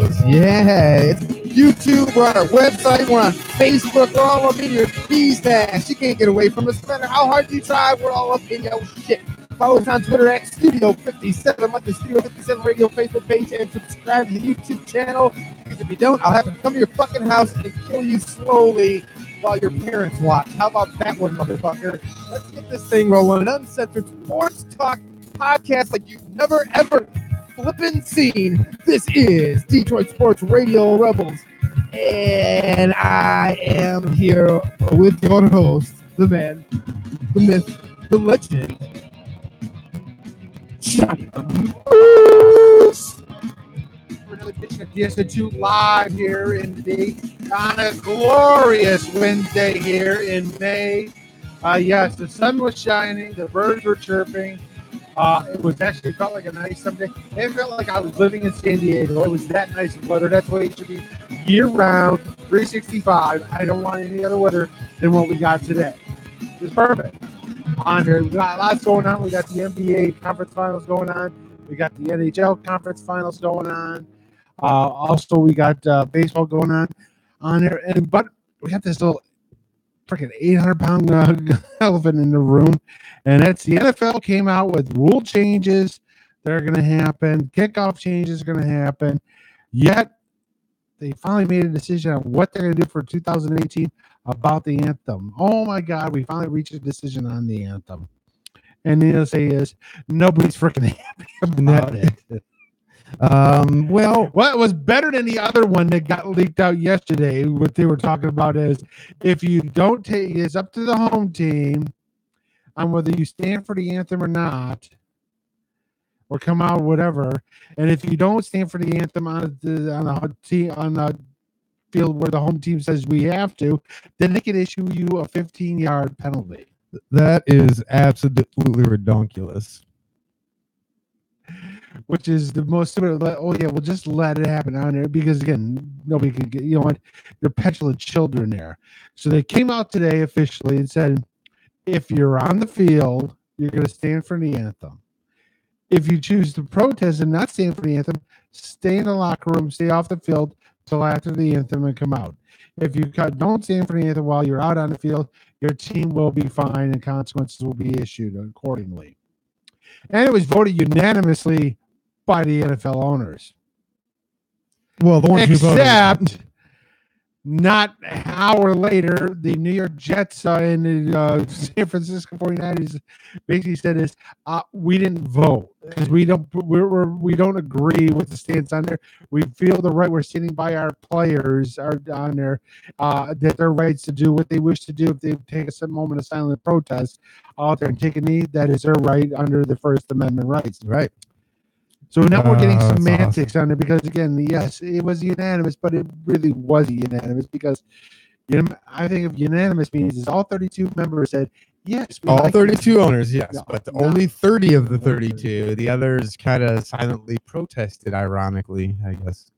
Rebelz. Yeah, it's YouTube. We're on our website. We're on Facebook. We're all up in your beeswax. You can't get away from us. No matter how hard you try, we're all up in your shit. Follow us on Twitter at Studio57. Like the Studio 57 radio Facebook page and subscribe to the YouTube channel. Because if you don't, I'll have to come to your fucking house and kill you slowly while your parents watch. How about that one, motherfucker? Let's get this thing rolling. An uncensored sports talk podcast like you've never, ever flippin' seen. This is Detroit Sports Radio Rebelz. And I am here with your host, the man, the myth, the legend, Johnny Bruce. For another edition of DS2 live here in May on a glorious Wednesday here in May. Yes, the sun was shining, the birds were chirping. It was actually felt like a nice Sunday. It felt like I was living in San Diego. It was that nice of weather. That's the way it should be year round, 365. I don't want any other weather than what we got today. It's perfect. On here, we got lots going on. We got the NBA conference finals going on. We got the NHL conference finals going on. Also, we got baseball going on there. But we got this little freaking 800-pound elephant in the room, and that's the NFL came out with rule changes that are going to happen. Kickoff changes are going to happen. Yet, they finally made a decision on what they're going to do for 2018 about the anthem. Oh my God, we finally reached a decision on the anthem. And the other say is nobody's freaking happy about it. Well, what was better than the other one that got leaked out yesterday? What they were talking about is if you don't take, it's up to the home team on whether you stand for the anthem or not, or come out whatever. And if you don't stand for the anthem on the field where the home team says we have to, then they can issue you a 15-yard penalty. That is absolutely redonkulous. Which is the most stupid. Oh yeah, we'll just let it happen on there because again, nobody can get. You know what? They're petulant children there. So they came out today officially and said, if you're on the field, you're going to stand for the anthem. If you choose to protest and not stand for the anthem, stay in the locker room, stay off the field till after the anthem and come out. If you don't stand for the anthem while you're out on the field, your team will be fined and consequences will be issued accordingly. And it was voted unanimously by the NFL owners. Well, the ones except not an hour later, the New York Jets and the San Francisco 49ers basically said this, we didn't vote because we don't agree with the stance on there. We feel the right, we're standing by our players are on there, that their rights to do what they wish to do. If they take a moment of silent protest out there and take a knee, that is their right under the First Amendment rights. Right. So now we're getting semantics awesome on it because, again, yes, it was unanimous, but it really was unanimous because I think if unanimous means is all 32 members said, yes. All 32 owners, yes, but only 30 of the 32. The others kind of silently protested, ironically, I guess.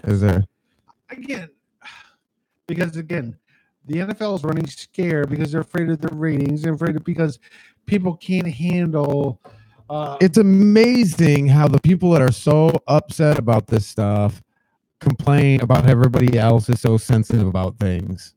Is there? Again, because, again, the NFL is running scared because they're afraid of their ratings. They're afraid of because people can't handle... it's amazing how the people that are so upset about this stuff complain about how everybody else is so sensitive about things.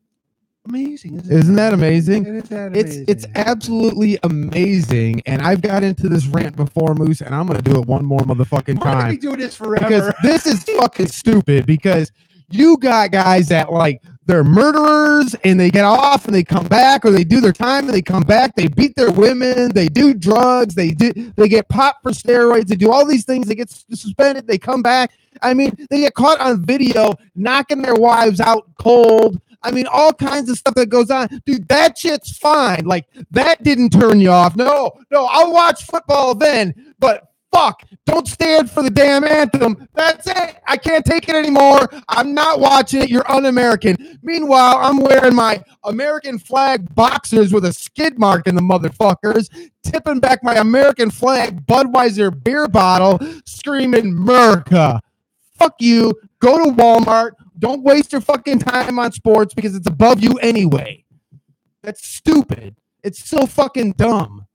Amazing. Isn't that amazing? Amazing? It's absolutely amazing. And I've got into this rant before, Moose, and I'm going to do it one more motherfucking time. Why do we do this forever? Because this is fucking stupid because you got guys that like they're murderers and they get off and they come back, or they do their time and they come back. They beat their women. They do drugs. They get popped for steroids. They do all these things. They get suspended. They come back. I mean, they get caught on video knocking their wives out cold. I mean, all kinds of stuff that goes on. Dude, that shit's fine. Like, that didn't turn you off. No, I'll watch football then, but fuck, don't stand for the damn anthem. That's it. I can't take it anymore. I'm not watching it. You're un-American. Meanwhile, I'm wearing my American flag boxers with a skid mark in the motherfuckers, tipping back my American flag Budweiser beer bottle, screaming, America. Fuck you. Go to Walmart. Don't waste your fucking time on sports because it's above you anyway. That's stupid. It's so fucking dumb.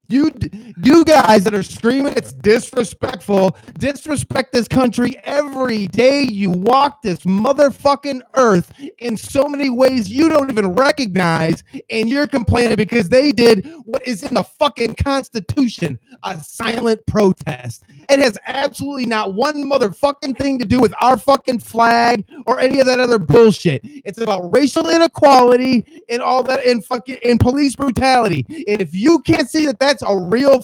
You guys that are screaming it's disrespectful, disrespect this country every day you walk this motherfucking earth in so many ways you don't even recognize, and you're complaining because they did what is in the fucking Constitution, a silent protest. It has absolutely not one motherfucking thing to do with our fucking flag or any of that other bullshit. It's about racial inequality and all that, and fucking and police brutality. And if you can't see that that's a real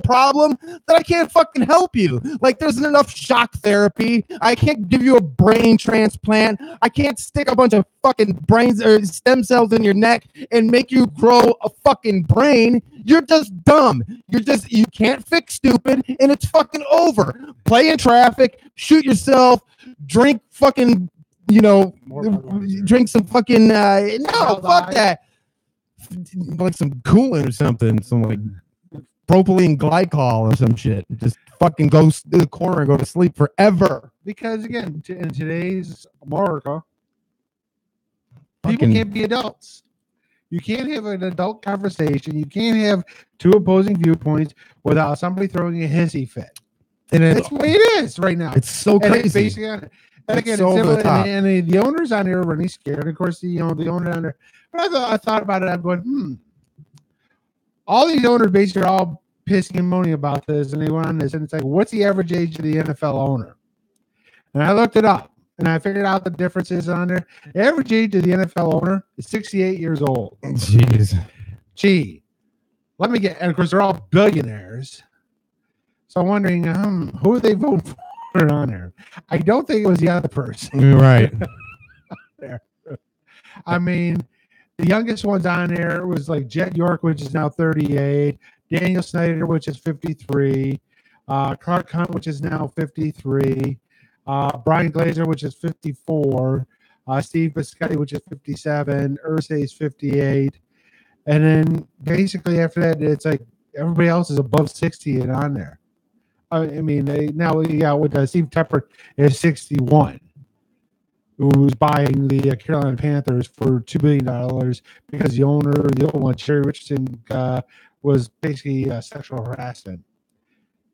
problem, then I can't fucking help you. Like, there's enough shock therapy. I can't give you a brain transplant. I can't stick a bunch of fucking brains or stem cells in your neck and make you grow a fucking brain. You're just dumb. You can't fix stupid, and it's fucking over. Play in traffic, shoot yourself, drink fucking, drink some fucking, no, fuck that. Like some coolant or something, some like propylene glycol or some shit. Just fucking go to the corner and go to sleep forever. Because again, in today's America, people can't be adults. You can't have an adult conversation. You can't have two opposing viewpoints without somebody throwing a hissy fit. And that's the way it is right now. It's so crazy. And again, the owners on there are really scared. Of course, the owner on there. But I thought about it. I'm going, all these owners basically are all pissing and moaning about this, and they went on this, and it's like, what's the average age of the NFL owner? And I looked it up, and I figured out the differences on there. The average age of the NFL owner is 68 years old. Jeez. Gee. Let me get, and of course, they're all billionaires. So I'm wondering, who are they voting for on there? I don't think it was the other person. Right. There. I mean, the youngest ones on there was like Jet York, which is now 38, Daniel Snyder, which is 53, Clark Hunt, which is now 53, Brian Glazer, which is 54, Steve Biscotti, which is 57, Irsay is 58, and then basically after that, it's like everybody else is above 60 and on there. I mean, with Steve Tepper is 61. Who's buying the Carolina Panthers for $2 billion because the owner, the old one, Jerry Richardson, was basically sexual harassment.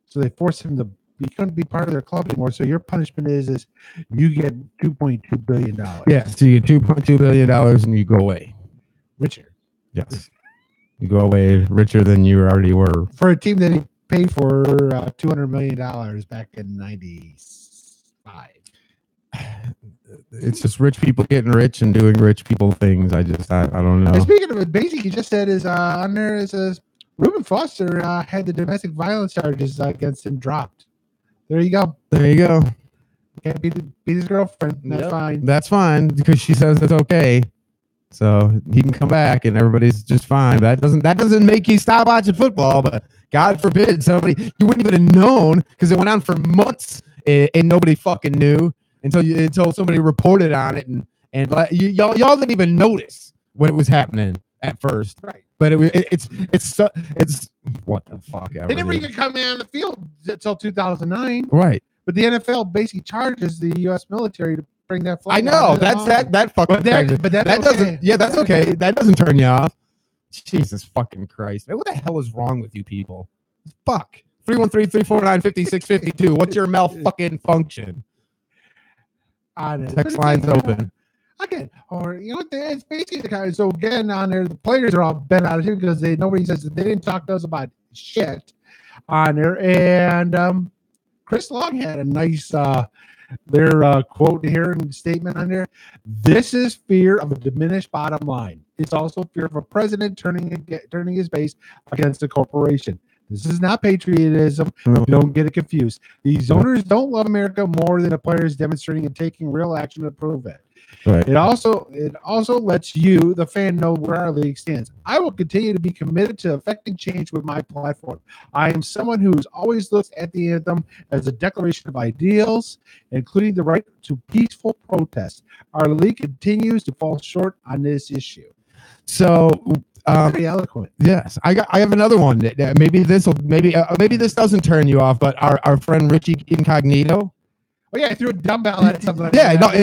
So they forced him to, he couldn't be part of their club anymore. So your punishment is you get $2.2 billion. Yeah, so you get $2.2 billion and you go away. Richer. Yes. You go away richer than you already were. For a team that he paid for $200 million back in 95. It's just rich people getting rich and doing rich people things. I don't know. And speaking of it, basically, he just said is on there, it says Reuben Foster had the domestic violence charges against him dropped. There you go. There you go. Can't beat his girlfriend. That's fine. That's fine because she says it's okay. So he can come back and everybody's just fine. That doesn't make you stop watching football. But God forbid you wouldn't even have known because it went on for months and nobody fucking knew. Until somebody reported on it and y'all didn't even notice when it was happening at first, right? But it's what the fuck ever. They never even come in on the field until 2009, right? But the NFL basically charges the U.S. military to bring that flag. I know that fucking. But that doesn't. Yeah, that's okay. That doesn't turn you off. Jesus fucking Christ! Man, what the hell is wrong with you people? Fuck. 313-349-5652. What's your fucking function? Text lines open. Again, or it's basically the kind. So again, on there, the players are all bent out of it because nobody says that they didn't talk to us about shit on there. And Chris Long had a nice quote here and statement on there. This is fear of a diminished bottom line. It's also fear of a president turning his base against a corporation. This is not patriotism. Don't get it confused. These owners don't love America more than the players demonstrating and taking real action to prove it. Right. It also lets you, the fan, know where our league stands. I will continue to be committed to affecting change with my platform. I am someone who's always looks at the anthem as a declaration of ideals, including the right to peaceful protest. Our league continues to fall short on this issue. So. Very eloquent. Yes, I have another one. Maybe this doesn't turn you off, but our friend Richie Incognito. Oh yeah, I threw a dumbbell at something.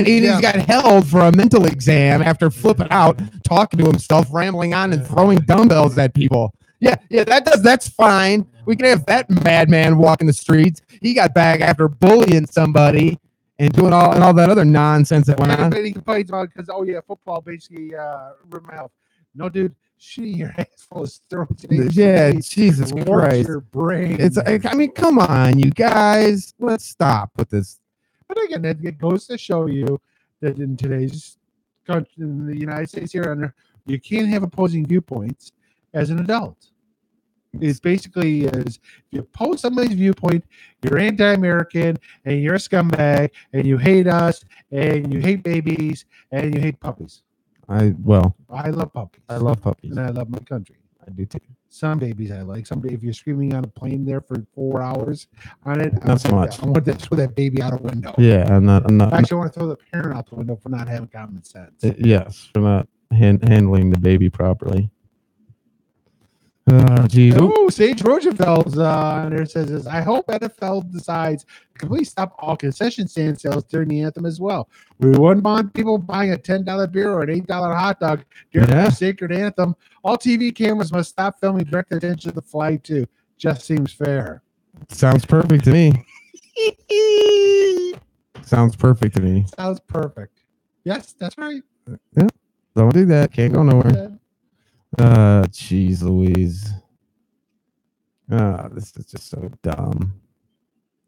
He's got held for a mental exam after flipping out, talking to himself, rambling on, and throwing dumbbells at people. Yeah, that's fine. We can have that madman walking the streets. He got back after bullying somebody and doing all that other nonsense that went on. Everybody complains about because football basically ruined my health. No, dude, shooting your ass full of steroids. Yeah, Jesus Christ. Your brain. I mean, come on, you guys. Let's stop with this. But again, it goes to show you that in today's country, in the United States here, you can't have opposing viewpoints as an adult. It's basically if you oppose somebody's viewpoint, you're anti-American and you're a scumbag and you hate us and you hate babies and you hate puppies. I love puppies. I love puppies. And I love my country. I do too. Some babies I like. Some if you're screaming on a plane there for 4 hours on it, not so much. I want to throw that baby out a window. Yeah, I'm not. Actually, I want to throw the parent out the window for not having common sense. Yes, for not handling the baby properly. Oh, geez. Oh, Sage Rosenfeld's on there says this. I hope NFL decides to completely stop all concession stand sales during the anthem as well. We wouldn't want people buying a $10 beer or an $8 hot dog during the sacred anthem. All TV cameras must stop filming direct attention to the flag too. Just seems fair. Sounds perfect to me. Sounds perfect to me. Sounds perfect. Yes, that's right. Yeah. Don't do that. Can't go nowhere. Jeez Louise. This is just so dumb.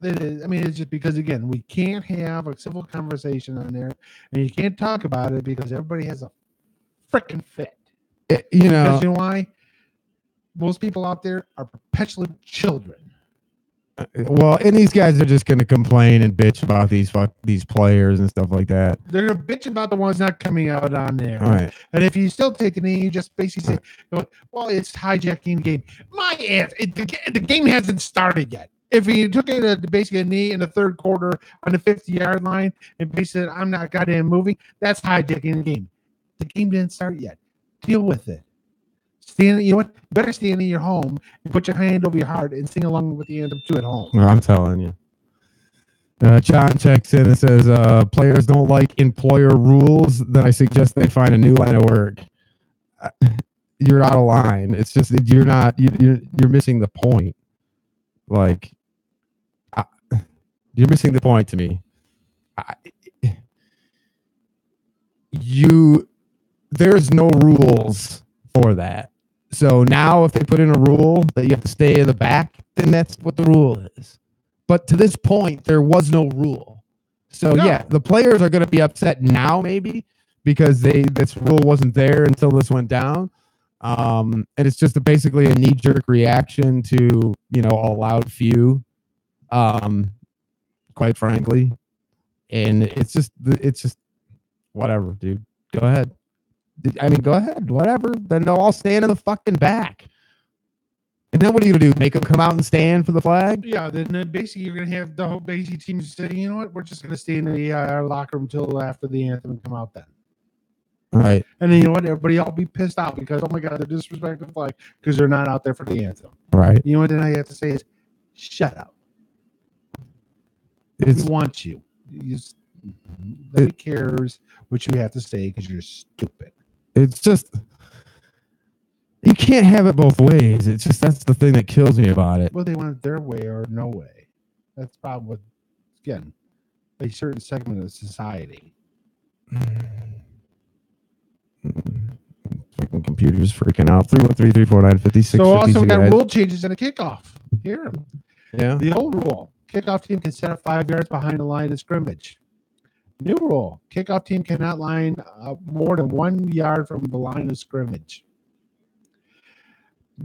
It is. I mean, it's just because, again, we can't have a civil conversation on there, and you can't talk about it because everybody has a freaking fit. You know why? Most people out there are perpetually children. Well, and these guys are just going to complain and bitch about these players and stuff like that. They're going to bitch about the ones not coming out on there. All right. And if you still take a knee, you just basically say, well, it's hijacking the game. My ass, the game hasn't started yet. If you took it basically a knee in the third quarter on the 50-yard line and basically said, I'm not goddamn moving, that's hijacking the game. The game didn't start yet. Deal with it. You know what? Better stand in your home and put your hand over your heart and sing along with the anthem too at home. Well, I'm telling you. John checks in and says, players don't like employer rules. Then I suggest they find a new line of work. You're out of line. It's just that you're missing the point. Like, you're missing the point to me. There's no rules for that. So now if they put in a rule that you have to stay in the back, then that's what the rule is. But to this point, there was no rule. So yeah, the players are going to be upset now maybe because this rule wasn't there until this went down. And it's just basically a knee-jerk reaction to, a loud few, quite frankly. And it's just whatever, dude. Go ahead. I mean, go ahead, whatever. Then they'll all stand in the fucking back. And then what are you going to do? Make them come out and stand for the flag? Yeah, then basically you're going to have the whole basically team saying, you know what, we're just going to stay in the locker room until after the anthem and come out then. All right. And then you know what? Everybody all be pissed out because, oh my God, they're disrespecting the flag because they're not out there for the anthem. Right. You know what then I have to say is, shut up. We want you. Nobody cares what you have to say because you're stupid. It's just, you can't have it both ways. It's just, that's the thing that kills me about it. Well, they want it their way or no way. That's the problem with, again, a certain segment of society. Fucking computers freaking out. 313-349-5656. So also we got rule changes in a kickoff. Here. Yeah. The old rule, kickoff team can set up 5 yards behind the line of scrimmage. New rule, kickoff team cannot line up more than 1 yard from the line of scrimmage.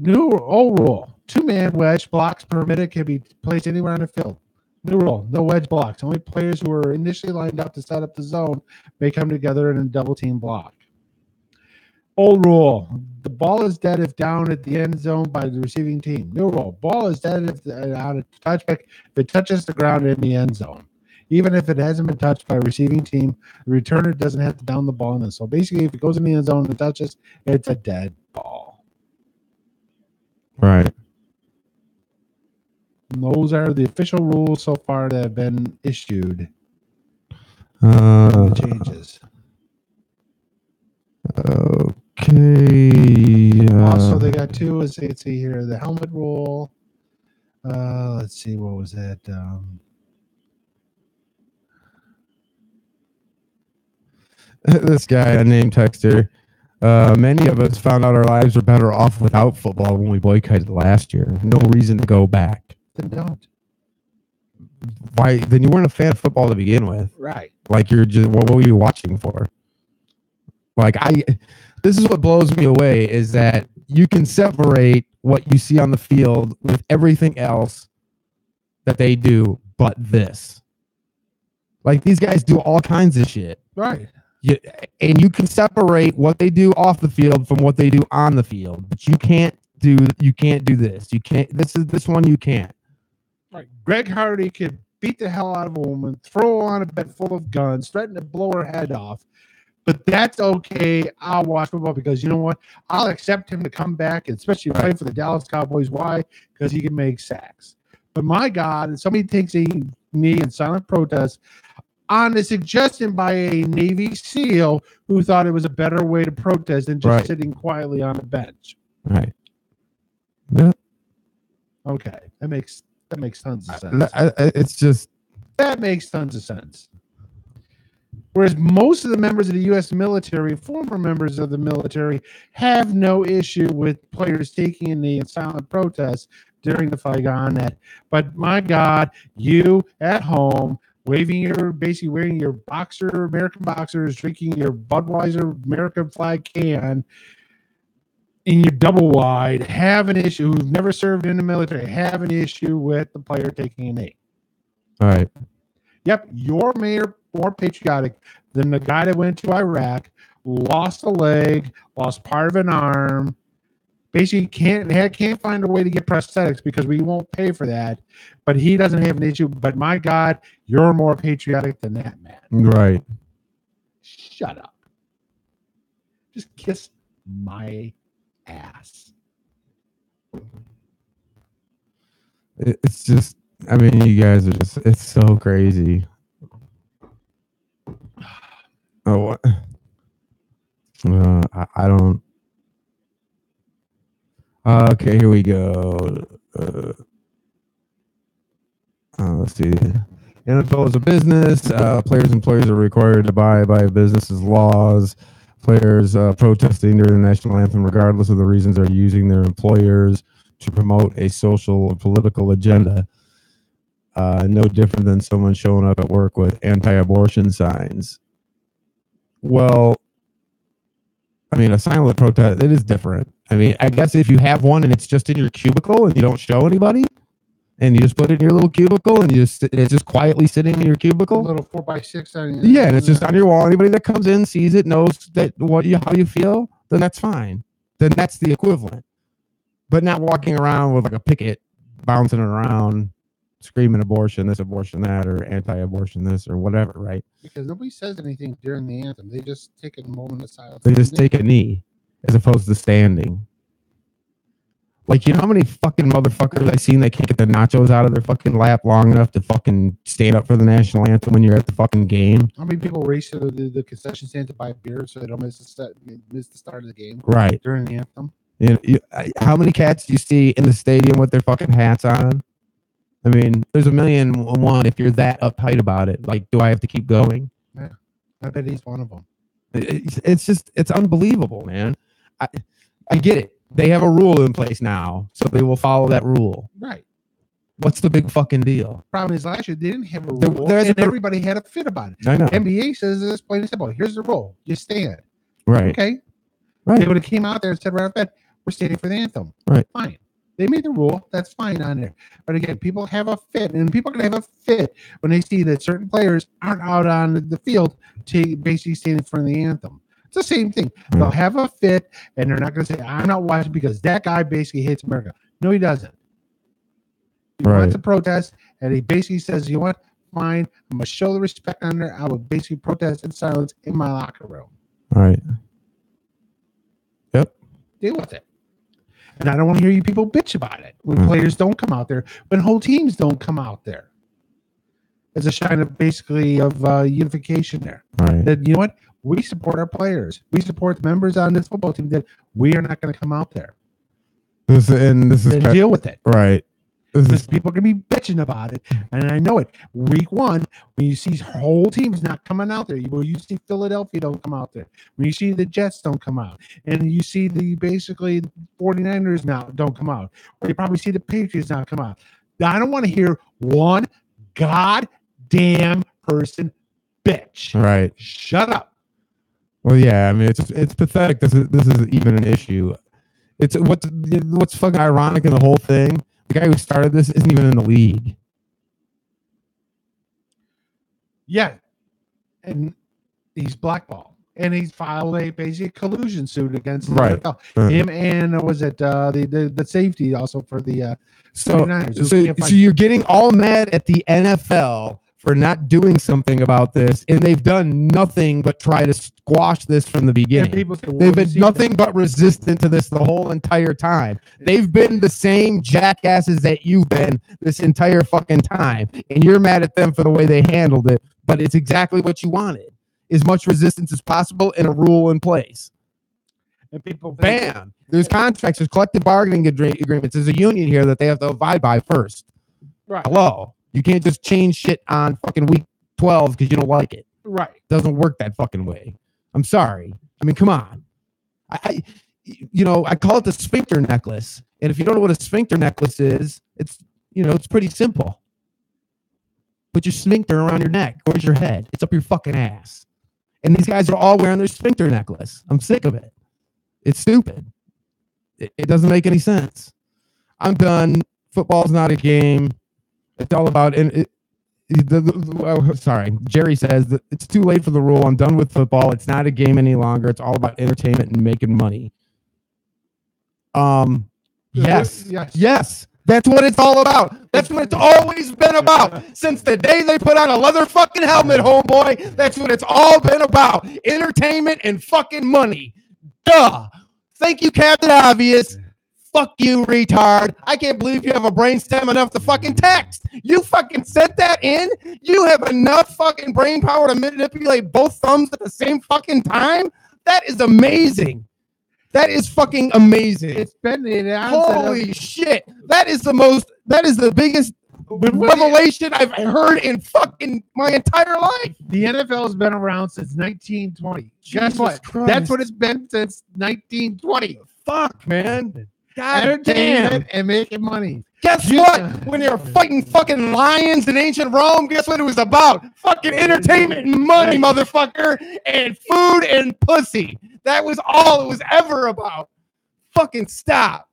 Old rule, 2-man wedge blocks permitted can be placed anywhere on the field. New rule, no wedge blocks. Only players who are initially lined up to set up the zone may come together in a double team block. Old rule, the ball is dead if down at the end zone by the receiving team. New rule, ball is dead if on a touchback if it touches the ground in the end zone. Even if it hasn't been touched by a receiving team, the returner doesn't have to down the ball in this. So basically, if it goes in the end zone and touches, it's a dead ball. Right. And those are the official rules so far that have been issued. The changes. Okay. Also, they got two. Let's see here. The helmet rule. Let's see. What was that? This guy, a name texter. Many of us found out our lives were better off without football when we boycotted last year. No reason to go back. Then don't. Why? Then you weren't a fan of football to begin with. Right. Like you're just, what were you watching for? Like this is what blows me away is that you can separate what you see on the field with everything else that they do, but this. Like these guys do all kinds of shit. Right. And you can separate what they do off the field from what they do on the field, but you can't do this. You can't. This one you can't. Right. Greg Hardy could beat the hell out of a woman, throw on a bed full of guns, threaten to blow her head off. But that's okay. I'll watch football because you know what? I'll accept him to come back, and especially play for the Dallas Cowboys. Why? Because he can make sacks. But my God, if somebody takes a knee in silent protest on the suggestion by a Navy SEAL who thought it was a better way to protest than just sitting quietly on a bench. Right. Yeah. Okay. That makes tons of sense. It's just that makes tons of sense. Whereas most of the members of the U.S. military, former members of the military, have no issue with players taking a knee in silent protest during the fight on that. But my God, you at home basically wearing your American boxers, drinking your Budweiser American flag can in your double wide, have an issue, who've never served in the military, have an issue with the player taking a knee. All right. Yep, you're more patriotic than the guy that went to Iraq, lost a leg, lost part of an arm, basically can't find a way to get prosthetics because we won't pay for that. But he doesn't have an issue. But my God, you're more patriotic than that man. Right. Shut up. Just kiss my ass. It's just, I mean, you guys are just, it's so crazy. Oh, what? I don't. Okay, here we go. Let's see. NFL is a business. Players and employees are required to abide by business's laws. Players protesting during the national anthem, regardless of the reasons, are using their employers to promote a social or political agenda. No different than someone showing up at work with anti-abortion signs. Well, I mean, a silent protest, it is different. I mean, I guess if you have one and it's just in your cubicle and you don't show anybody, and you just put it in your little cubicle and it's just quietly sitting in your cubicle. A little 4x6 on yeah, and it's just on your wall. Anybody that comes in sees it, knows that how you feel, then that's fine. Then that's the equivalent. But not walking around with like a picket, bouncing around, screaming abortion, this, abortion, that, or anti-abortion, this, or whatever, right? Because nobody says anything during the anthem. They just take a moment of silence. They just take a knee as opposed to standing. Like, you know how many fucking motherfuckers I've seen that can't get the nachos out of their fucking lap long enough to fucking stand up for the national anthem when you're at the fucking game? How many people race to the concession stand to buy beer so they don't miss the start of the game? Right. During the anthem? How many cats do you see in the stadium with their fucking hats on? I mean, there's a million and one if you're that uptight about it. Like, do I have to keep going? Yeah. I bet he's one of them. It's unbelievable, man. I get it. They have a rule in place now, so they will follow that rule. Right. What's the big fucking deal? Problem is, last year they didn't have a rule, and everybody had a fit about it. I know. NBA says this plain and simple. Here's the rule. You stand. Right. Okay. Right. They would have came out there and said right off that we're standing for the anthem. Right. Fine. They made the rule. That's fine on there. But again, people have a fit, and people are going to have a fit when they see that certain players aren't out on the field to basically stand in front of the anthem. It's the same thing. They'll have a fit, and they're not going to say, I'm not watching because that guy basically hates America. No, he doesn't. He wants to protest, and he basically says, you know what? Fine. I'm going to show the respect on there. I will basically protest in silence in my locker room. All right. Yep. Deal with it. And I don't want to hear you people bitch about it when players don't come out there, when whole teams don't come out there. It's a sign of basically of unification there. Right. That, you know what? We support our players. We support the members on this football team that we are not going to come out there. This is then deal with it. right. Because people are going to be bitching about it. And I know it. Week 1, when you see whole teams not coming out there, when you see Philadelphia don't come out there, when you see the Jets don't come out, and you see the 49ers now don't come out, or you probably see the Patriots not come out. I don't want to hear one goddamn person bitch. Right. Shut up. Well, yeah, I mean, it's pathetic. This is even an issue. It's what's fucking ironic in the whole thing. The guy who started this isn't even in the league. Yeah, and he's blackballed, and he's filed a basic collusion suit against the NFL. Him and was it the safety also for the so you're getting all mad at the NFL for not doing something about this, and they've done nothing but try to squash this from the beginning. They've been nothing but resistant to this the whole entire time. They've been the same jackasses that you've been this entire fucking time, and you're mad at them for the way they handled it, but it's exactly what you wanted. As much resistance as possible and a rule in place. And people bam. There's contracts, there's collective bargaining agreements. There's a union here that they have to abide by first. Right. Hello. You can't just change shit on fucking week 12 because you don't like it. Right. It doesn't work that fucking way. I'm sorry. I mean, come on. I call it the sphincter necklace. And if you don't know what a sphincter necklace is, it's pretty simple. Put your sphincter around your neck. Where's your head? It's up your fucking ass. And these guys are all wearing their sphincter necklace. I'm sick of it. It's stupid. It doesn't make any sense. I'm done. Football's not a game. It's all about sorry. Jerry says that it's too late for the rule. I'm done with football. It's not a game any longer. It's all about entertainment and making money. Yes. That's what it's all about. That's what it's always been about. Since the day they put on a leather fucking helmet, homeboy. That's what it's all been about. Entertainment and fucking money. Duh. Thank you, Captain Obvious. Fuck you, retard. I can't believe you have a brain stem enough to fucking text. You fucking sent that in? You have enough fucking brain power to manipulate both thumbs at the same fucking time? That is amazing. That is fucking amazing. It's been holy shit. That is the biggest revelation I've heard in fucking my entire life. The NFL has been around since 1920. Guess what? Christ. That's what it's been since 1920. Fuck, man. God Entertainment and making money. Guess what? When you're fighting fucking lions in ancient Rome, guess what it was about? Fucking entertainment and money, motherfucker, and food and pussy. That was all it was ever about. Fucking stop.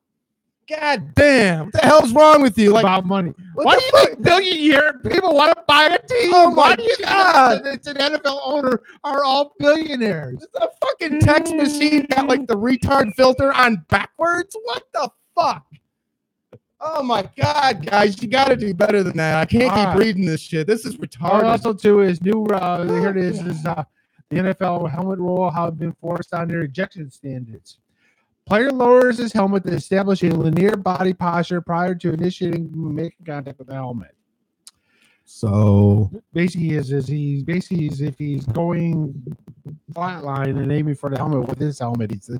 God damn. What the hell's wrong with you? Like, about money. Why do you think billionaire people want to buy a team? Oh my Why do you God. think it's an NFL owner are all billionaires? The fucking text machine got like the retard filter on backwards? What the fuck? Oh my God, guys, you got to do better than that. I can't keep reading this shit. This is retarded. Also, too, is new. Here it is. The NFL helmet rule have been forced on their ejection standards. Player lowers his helmet to establish a linear body posture prior to initiating making contact with the helmet. So basically, if he's going flatline and aiming for the helmet with his helmet, he's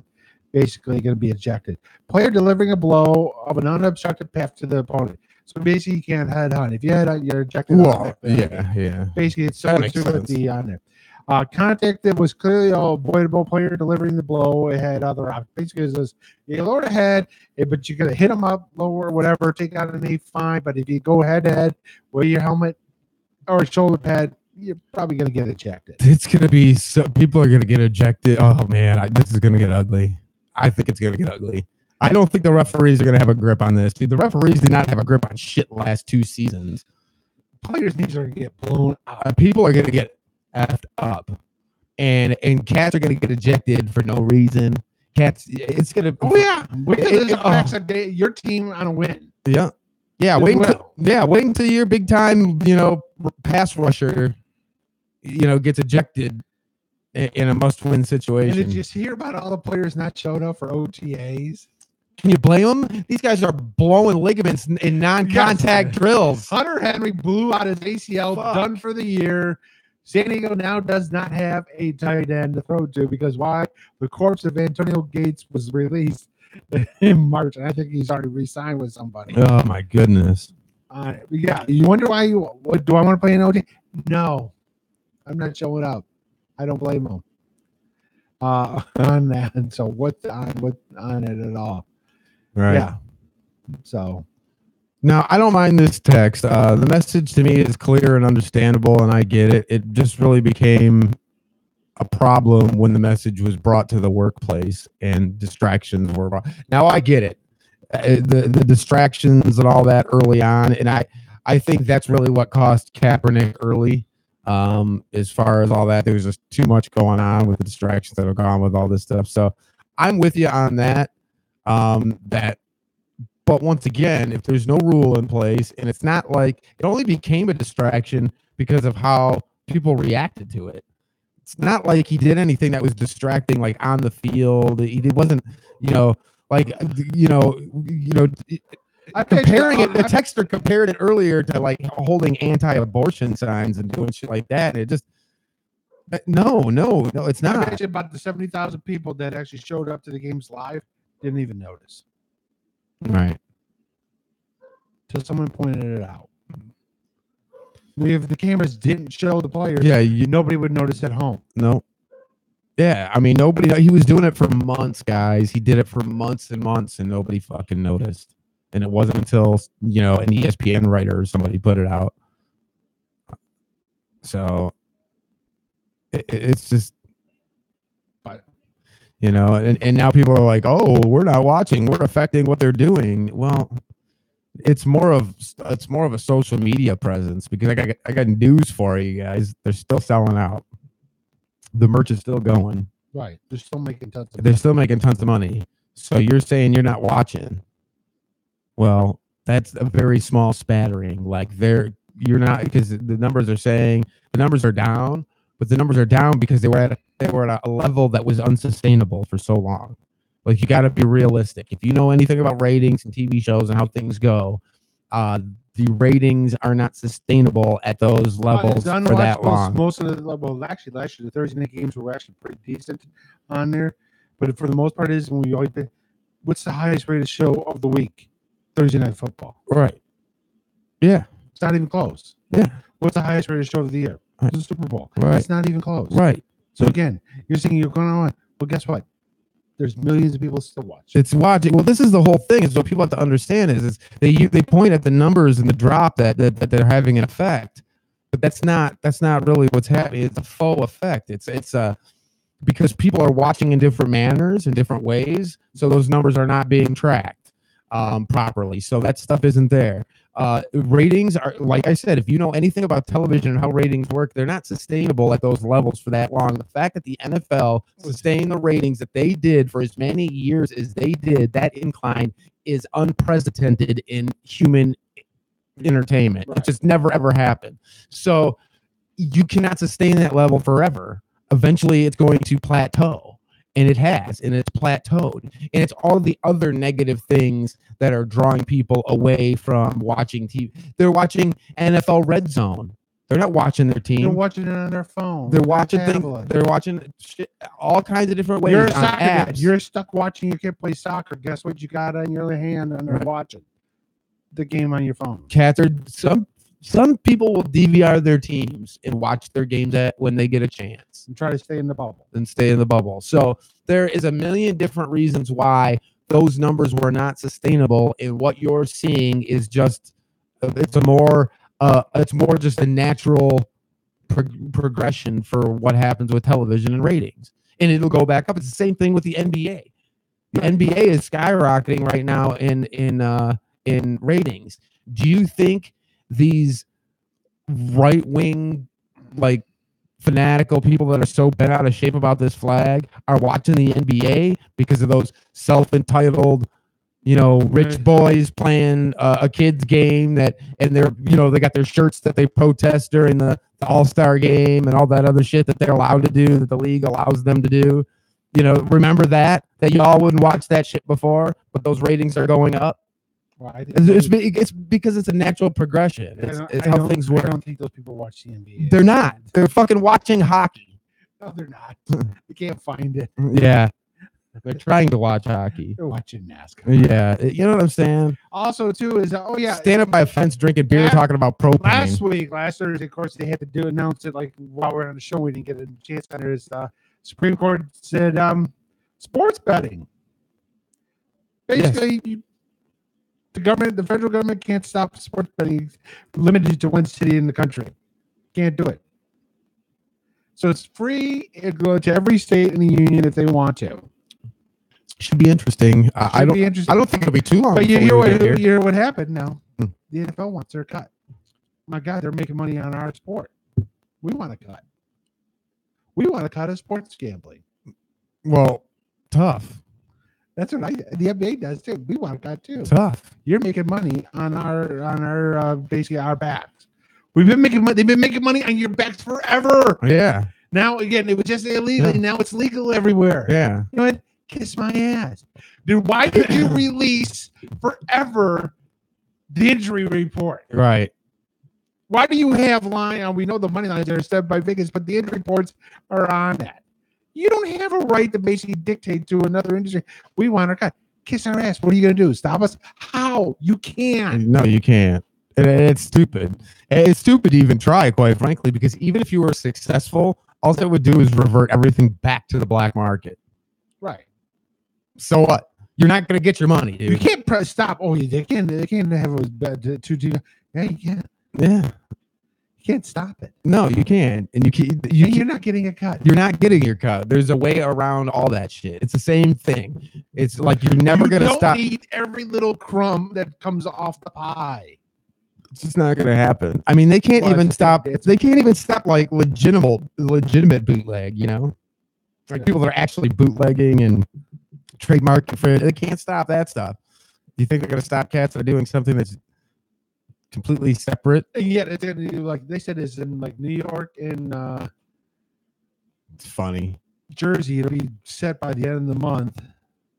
basically going to be ejected. Player delivering a blow of an unobstructed path to the opponent. So basically, you can't head hunt. If you head hunt, you're ejected. Yeah. Basically, it's so with the on there. Contact that was clearly avoidable. Player delivering the blow. It had other options. Basically, it says you lower the head, but you're going to hit them up, lower, whatever, take out a knee, fine. But if you go head to head with your helmet or shoulder pad, you're probably going to get ejected. It's going to be people are going to get ejected. Oh, man, this is going to get ugly. I think it's going to get ugly. I don't think the referees are going to have a grip on this. Dude, the referees did not have a grip on shit the last 2 seasons. Players' knees are going to get blown out. People are going to get effed up, and cats are going to get ejected for no reason. Cats, it's going to. Oh yeah, this affects your team on a win. Yeah. Wait until your big time, pass rusher, gets ejected in a must-win situation. And did you hear about all the players not showing up for OTAs? Can you blame them? These guys are blowing ligaments in non-contact drills. Hunter Henry blew out his ACL, done for the year. San Diego now does not have a tight end to throw to because why? The corpse of Antonio Gates was released in March, and I think he's already re-signed with somebody. Oh my goodness. Yeah, you wonder why what do I want to play an OJ? No, I'm not showing up. I don't blame him on that. And so what's on it at all? Right. Yeah. So now I don't mind this text. The message to me is clear and understandable, and I get it. It just really became a problem when the message was brought to the workplace and distractions were brought. Now I get it. The distractions and all that early on, and I think that's really what cost Kaepernick early. As far as all that, there was just too much going on with the distractions that have gone with all this stuff. So I'm with you on that. But once again, if there's no rule in place, and it's not like it only became a distraction because of how people reacted to it. It's not like he did anything that was distracting, like on the field. He wasn't, comparing it. The texter compared it earlier to like holding anti-abortion signs and doing shit like that. And it just, no, it's not. I mentioned about the 70,000 people that actually showed up to the games live didn't even notice. Right. Till someone pointed it out. If the cameras didn't show the players, nobody would notice at home. No. Yeah, I mean, nobody. He was doing it for months, guys. He did it for months and months, and nobody fucking noticed. And it wasn't until an ESPN writer or somebody put it out. So it's just, and now people are like, oh, we're not watching. We're affecting what they're doing. Well, it's more of a social media presence, because I got news for you guys. They're still selling out. The merch is still going. Right. They're still making tons of money. So you're saying you're not watching. Well, that's a very small spattering. Like you're not, because the numbers are saying the numbers are down, but the numbers are down because they were at a level that was unsustainable for so long. Like, you got to be realistic. If you know anything about ratings and TV shows and how things go, the ratings are not sustainable at those levels for that long. Most of last year the Thursday night games were actually pretty decent on there, but for the most part, what's the highest rated show of the week? Thursday Night Football. Right. Yeah. It's not even close. Yeah. What's the highest rated show of the year? Right. The Super Bowl. Right. It's not even close. Right. So again, you're saying you're going on. Well, guess what? There's millions of people still watching. It's watching. Well, this is the whole thing. Is what people have to understand is they point at the numbers and the drop that they're having an effect, but that's not really what's happening. It's a faux effect. It's because people are watching in different manners, in different ways, so those numbers are not being tracked properly. So that stuff isn't there. Ratings are, like I said, if you know anything about television and how ratings work, they're not sustainable at those levels for that long. The fact that the NFL sustained the ratings that they did for as many years as they did, that incline is unprecedented in human entertainment. Right. It just never, ever happened. So you cannot sustain that level forever. Eventually, it's going to plateau. And it has, and it's plateaued. And it's all the other negative things that are drawing people away from watching TV. They're watching NFL Red Zone. They're not watching their team. They're watching it on their phone. They're watching things. They're watching shit, all kinds of different ways. You're a soccer dad. You're stuck watching your kid play soccer. Guess what you got on your hand and they're watching? The game on your phone. Cats are some people will DVR their teams and watch their games when they get a chance. And try to stay in the bubble. So there is a million different reasons why those numbers were not sustainable. And what you're seeing is just it's more just a natural progression for what happens with television and ratings. And it'll go back up. It's the same thing with the NBA. The NBA is skyrocketing right now in ratings. Do you think these right-wing, like, fanatical people that are so bent out of shape about this flag are watching the NBA because of those self-entitled, rich boys playing a kid's game and they're, they got their shirts that they protest during the All-Star game and all that other shit that they're allowed to do, that the league allows them to do. Remember that y'all wouldn't watch that shit before, but those ratings are going up. Well, it's because it's a natural progression. It's how things work. I don't think those people watch the NBA. They're not. They're fucking watching hockey. No, they're not. You can't find it. Yeah. They're trying to watch hockey. They're watching NASCAR. Yeah, you know what I'm saying. Also, too, is stand up by a fence, drinking beer, talking about propane. Last Thursday, of course, they had to announce it like while we're on the show. We didn't get a chance on it. Supreme Court said sports betting. Basically, the federal government can't stop sports betting limited to one city in the country. Can't do it. So it's free. It go to every state in the union if they want to. Should be interesting. I don't think it'll be too long. But you hear what happened now. The NFL wants their cut. My God, they're making money on our sport. We want a cut. We want to cut of sports gambling. Well, tough. That's what the NBA does too. We want a cut too. Tough. You're making money on our basically our backs. We've been making money. They've been making money on your backs forever. Yeah. Now again, it was just illegal. Yeah. Now it's legal everywhere. Yeah. You know what? Kiss my ass, dude. Why did you release forever the injury report? Right. Why do you have line? We know the money lines are set by Vegas, but the injury reports are on that. You don't have a right to basically dictate to another industry. We want our cut. Kiss our ass. What are you going to do? Stop us? How? You can't. No, you can't. It's stupid. It's stupid to even try, quite frankly, because even if you were successful, all that would do is revert everything back to the black market. Right. So what? You're not going to get your money, dude. You can't press stop. Oh, they can't have a two. Yeah, you can. Yeah. You can't stop it. No, you can't. And you're not getting a cut. You're not getting your cut. There's a way around all that shit. It's the same thing. It's like you're never going to stop. You don't eat every little crumb that comes off the pie. It's just not going to happen. I mean, they can't even stop. They can't even stop like legitimate bootleg, you know? Like people that are actually bootlegging and trademarking for it. They can't stop that stuff. Do you think they're going to stop cats that are doing something that's completely separate? Yeah, like they said, it's in like New York and it's funny. Jersey. It'll be set by the end of the month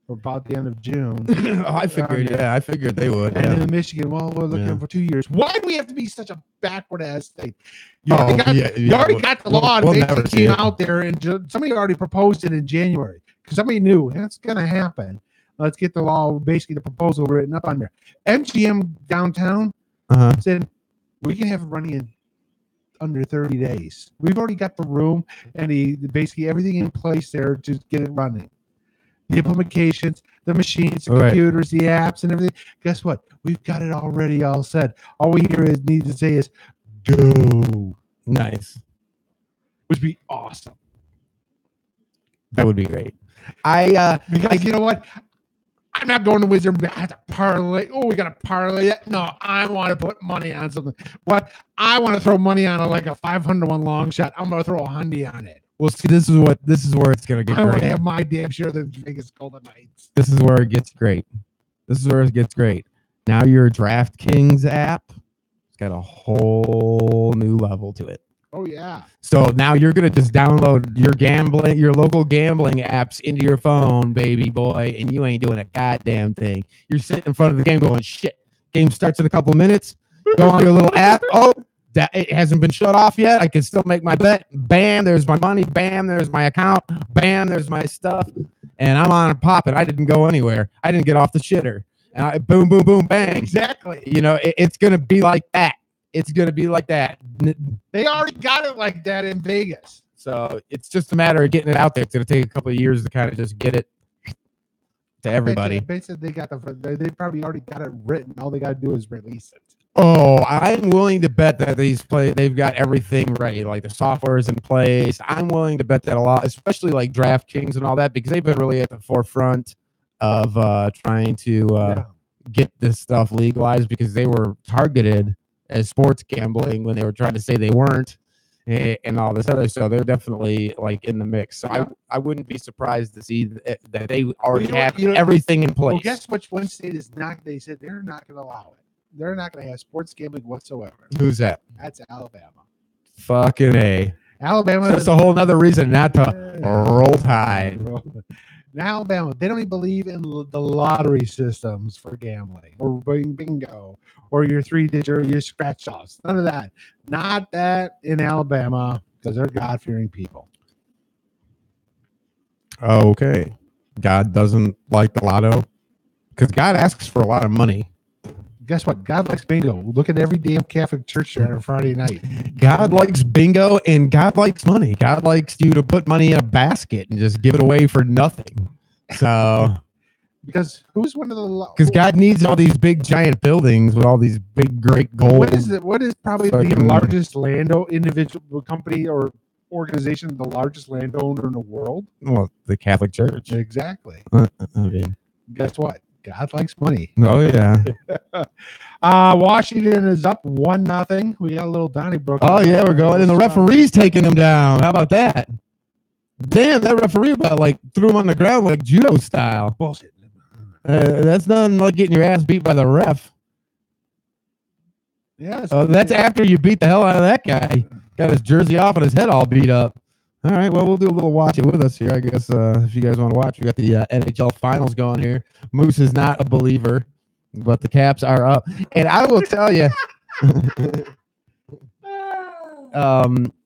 or about the end of June. I figured they would. And in Michigan, well, we're looking for 2 years. Why do we have to be such a backward ass state? You already got the law and basically came out there, and somebody already proposed it in January because somebody knew that's going to happen. Let's get the law, basically the proposal written up on there. MGM downtown said we can have it running in under 30 days. We've already got the room and basically everything in place there to get it running. The implementations, the machines, the computers, the apps, and everything. Guess what? We've got it already all set. All we need to say is go. Nice. Would be awesome. That would be great. Because you know what? I'm not going to Wizard. I have to parlay. Oh, we got to parlay that. No, I want to put money on something. What? I want to throw money on like a 501 long shot. I'm going to throw $100 on it. Well, see, this is where it's going to get great. I want to have my damn share of the Vegas Golden Knights. This is where it gets great. Now your DraftKings app, it's got a whole new level to it. Oh, yeah. So now you're going to just download your local gambling apps into your phone, baby boy, and you ain't doing a goddamn thing. You're sitting in front of the game going, shit, game starts in a couple of minutes. Go on your little app. Oh, that it hasn't been shut off yet. I can still make my bet. Bam, there's my money. Bam, there's my account. Bam, there's my stuff. And I'm on and popping. I didn't go anywhere. I didn't get off the shitter. And boom, boom, boom, bang. Exactly. You know, it's going to be like that. It's going to be like that. They already got it like that in Vegas. So it's just a matter of getting it out there. It's going to take a couple of years to kind of just get it to everybody. They said they probably already got it written. All they got to do is release it. Oh, I'm willing to bet that they've got everything ready. Like the software is in place. I'm willing to bet that a lot, especially like DraftKings and all that, because they've been really at the forefront of trying to get this stuff legalized, because they were targeted as sports gambling when they were trying to say they weren't, and all this other. So they're definitely like in the mix. So I wouldn't be surprised to see that they already have everything in place. Well, guess which one state is not? They said they're not going to allow it. They're not going to have sports gambling whatsoever. Who's that? That's Alabama. Fucking A. Alabama. That's a whole nother reason not to roll Tide. Now, Alabama, they don't even believe in the lottery systems for gambling or bingo or your 3-digit or your scratch offs. None of that. Not that in Alabama, because they're God-fearing people. Okay. God doesn't like the lotto? Because God asks for a lot of money. Guess what? God likes bingo. Look at every damn Catholic church there on Friday night. God likes bingo and God likes money. God likes you to put money in a basket and just give it away for nothing. So, because who's one of the? Because God needs all these big giant buildings with all these big great gold. What is probably the largest individual company or organization, the largest landowner in the world? Well, the Catholic Church. Exactly. Okay. Guess what? God likes money. Oh yeah. Washington is up 1-0. We got a little Donnybrook. Oh yeah, we're going, and the referee's taking them down. How about that? Damn, that referee about threw him on the ground like judo style. Bullshit. That's nothing like getting your ass beat by the ref. Yeah. That's after you beat the hell out of that guy. Got his jersey off and his head all beat up. All right, well, we'll do a little watch it with us here, I guess. If you guys want to watch, we got the NHL Finals going here. Moose is not a believer, but the Caps are up. And I will tell you,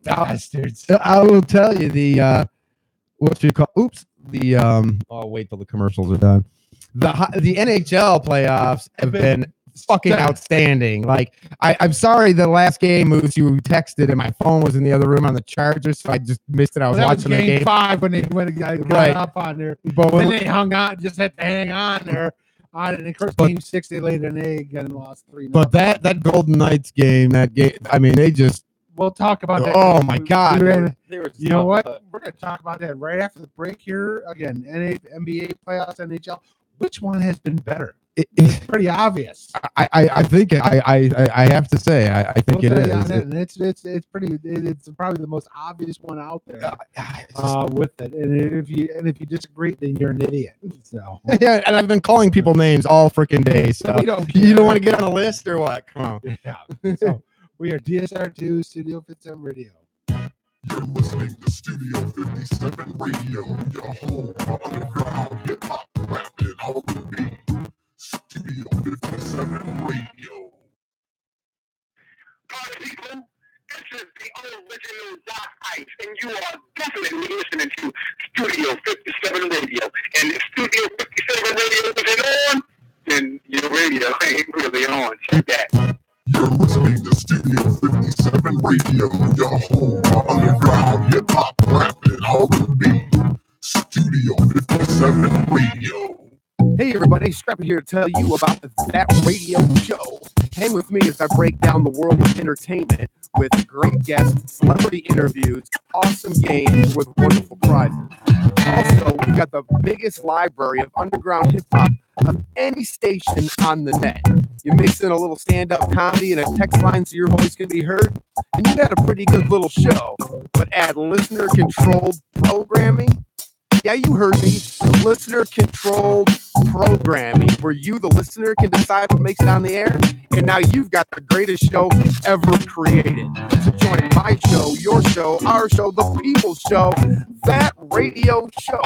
bastards. I will tell you I'll wait till the commercials are done. The NHL playoffs have been fucking outstanding. I'm sorry the last game, Moose, you texted and my phone was in the other room on the charger, so I just missed it. I was watching the game 5 when they got up on there. But then they hung on, just had to hang on there. And of course, game 6 they laid an egg and lost 3-0. But that Golden Knights game, they just. We'll talk about that. Oh my God! You know what? We're going to talk about that right after the break here. Again, NBA playoffs, NHL. Which one has been better? It's pretty obvious. I think I have to say I think it is. And it's probably the most obvious one out there with it. And if you disagree, then you're an idiot. So yeah, and I've been calling people names all freaking day. So you don't want to get on a list or what? Come on. Yeah. So we are DSR2 Studio 57 Radio. You're listening to Studio 57 Radio, your home for underground hip-hop, rap, and R&B. Studio 57 Radio. Party people, this is the original Doc Ice, and you are definitely listening to Studio 57 Radio. And if Studio 57 Radio isn't on, then your radio ain't really on. Check that. You're listening to Studio 57 Radio, your home for underground hip-hop, rap, and R&B. Studio 57 Radio. Hey everybody, Scrappy here to tell you about That Radio Show. Hang with me as I break down the world of entertainment with great guests, celebrity interviews, awesome games with wonderful prizes. Also, we've got the biggest library of underground hip-hop of any station on the net. You mix in a little stand-up comedy and a text line so your voice can be heard, and you got a pretty good little show. But add listener-controlled programming. Yeah, you heard me. Listener-controlled programming, where you, the listener, can decide what makes it on the air. And now you've got the greatest show ever created. So join my show, your show, our show, the people's show, That Radio Show,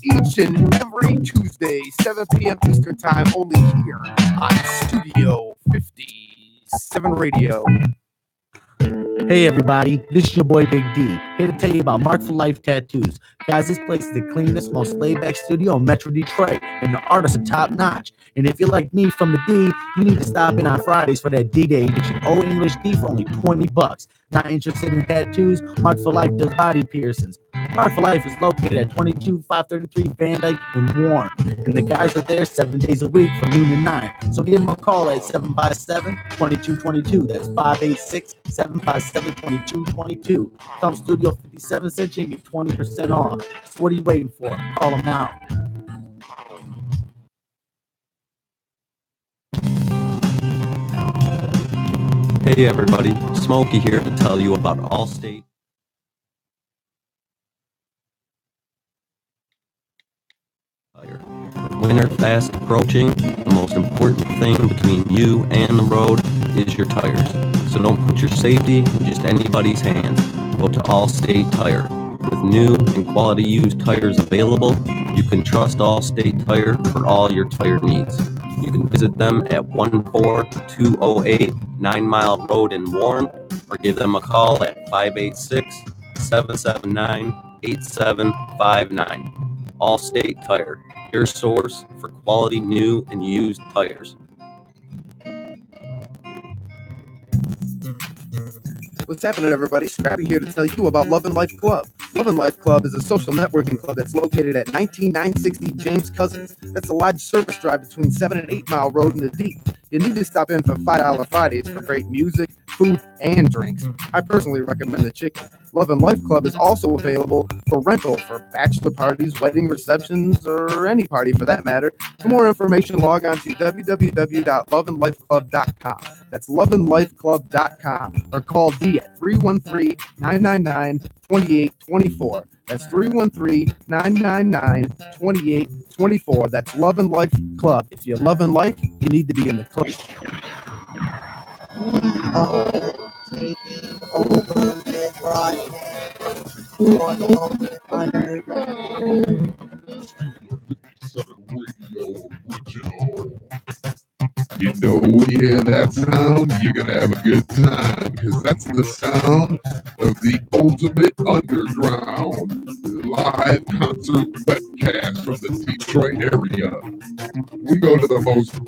each and every Tuesday, 7 p.m. Eastern Time, only here on Studio 57 Radio. Hey everybody, this is your boy Big D, here to tell you about Mark for Life Tattoos. Guys, this place is the cleanest, most laid-back studio in Metro Detroit, and the artists are top-notch. And if you're like me from the D, you need to stop in on Fridays for that D-Day and get your old English D for only $20. Not interested in tattoos? Mark for Life does body piercings. Mark for Life is located at 22533 Van Dyke in Warren, and the guys are there 7 days a week from noon to 9. So give them a call at 757-2222. That's 586-757-2222. Come Studio 57 cents and get 20% off. So what are you waiting for? Call them now. Hey everybody, Smokey here to tell you about Allstate. With winter fast approaching, the most important thing between you and the road is your tires. So don't put your safety in just anybody's hands. Go to Allstate Tire. With new and quality used tires available, you can trust Allstate Tire for all your tire needs. You can visit them at 14208 9 Mile Road in Warren, or give them a call at 586-779-8759. Allstate Tire, your source for quality new and used tires. What's happening, everybody? Scrappy here to tell you about Love and Life Club. Love and Life Club is a social networking club that's located at 19960 James Cousins. That's a large service drive between 7 and 8 Mile Road in the Deep. You need to stop in for $5 Fridays for great music, food, and drinks. I personally recommend the chicken. Love and Life Club is also available for rental for bachelor parties, wedding receptions, or any party for that matter. For more information, log on to www.loveandlifeclub.com. That's loveandlifeclub.com, or call D at 313-999-2824. That's 313-999-2824. That's Love and Life Club. If you love and life, you need to be in the club. You know, when you hear that sound, you're gonna have a good time, because that's the sound of the ultimate underground live concert webcast from the Detroit area. We go to the most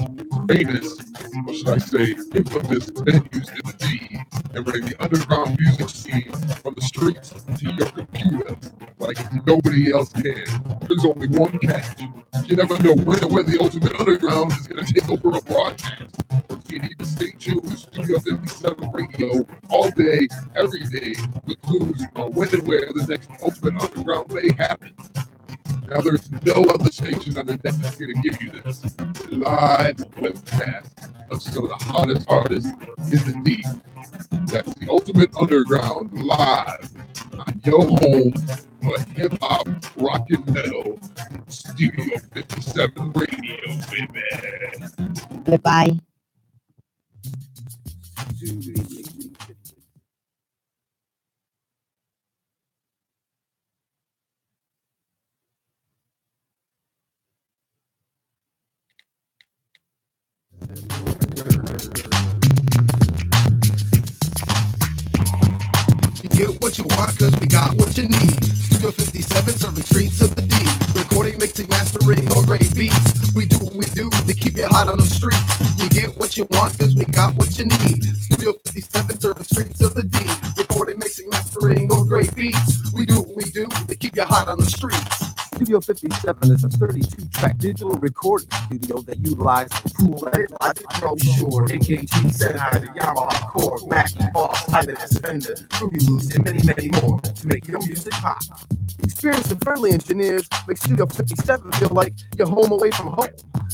famous, or should I say, infamous venues in the D, and bring the underground music scene from the streets to your computer like nobody else can. There's only one catch. You never know when or where the ultimate underground is going to take over a broadcast. But you need to stay tuned to Studio 57 Radio all day, every day, with clues on when and where the next ultimate underground may happen. Now, there's no other station on the net that's going to give you this live webcast of some of the hottest artists in the D. That's the ultimate underground live on your home for hip hop, rock and metal, Studio 57 Radio, baby. Goodbye. You get what you want, cause we got what you need. Studio 57, serving streets of the D. Recording, mixing, mastering, or great beats. We do what we do to keep you hot on the street. You get what you want, cause we got what you need. Studio 57, serving streets of the D. Recording, mixing, mastering, or great beats. We do what we do to keep you hot on the streets. Studio 57 is a 32-track digital recording studio that utilizes Pool Logic Pro Shure, AKG, Sennheiser, Yamaha, Korg, Mackie, Boss, Titan, Fender, Fruity Loops, and many, many more to make your music pop. Experienced and friendly engineers make Studio 57 feel like you're home away from home.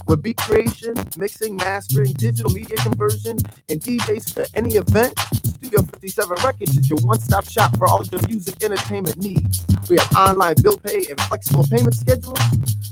With beat creation, mixing, mastering, digital media conversion, and DJs for any event, Studio 57 Records is your one-stop shop for all your music entertainment needs. We have online bill pay and flexible payment schedules.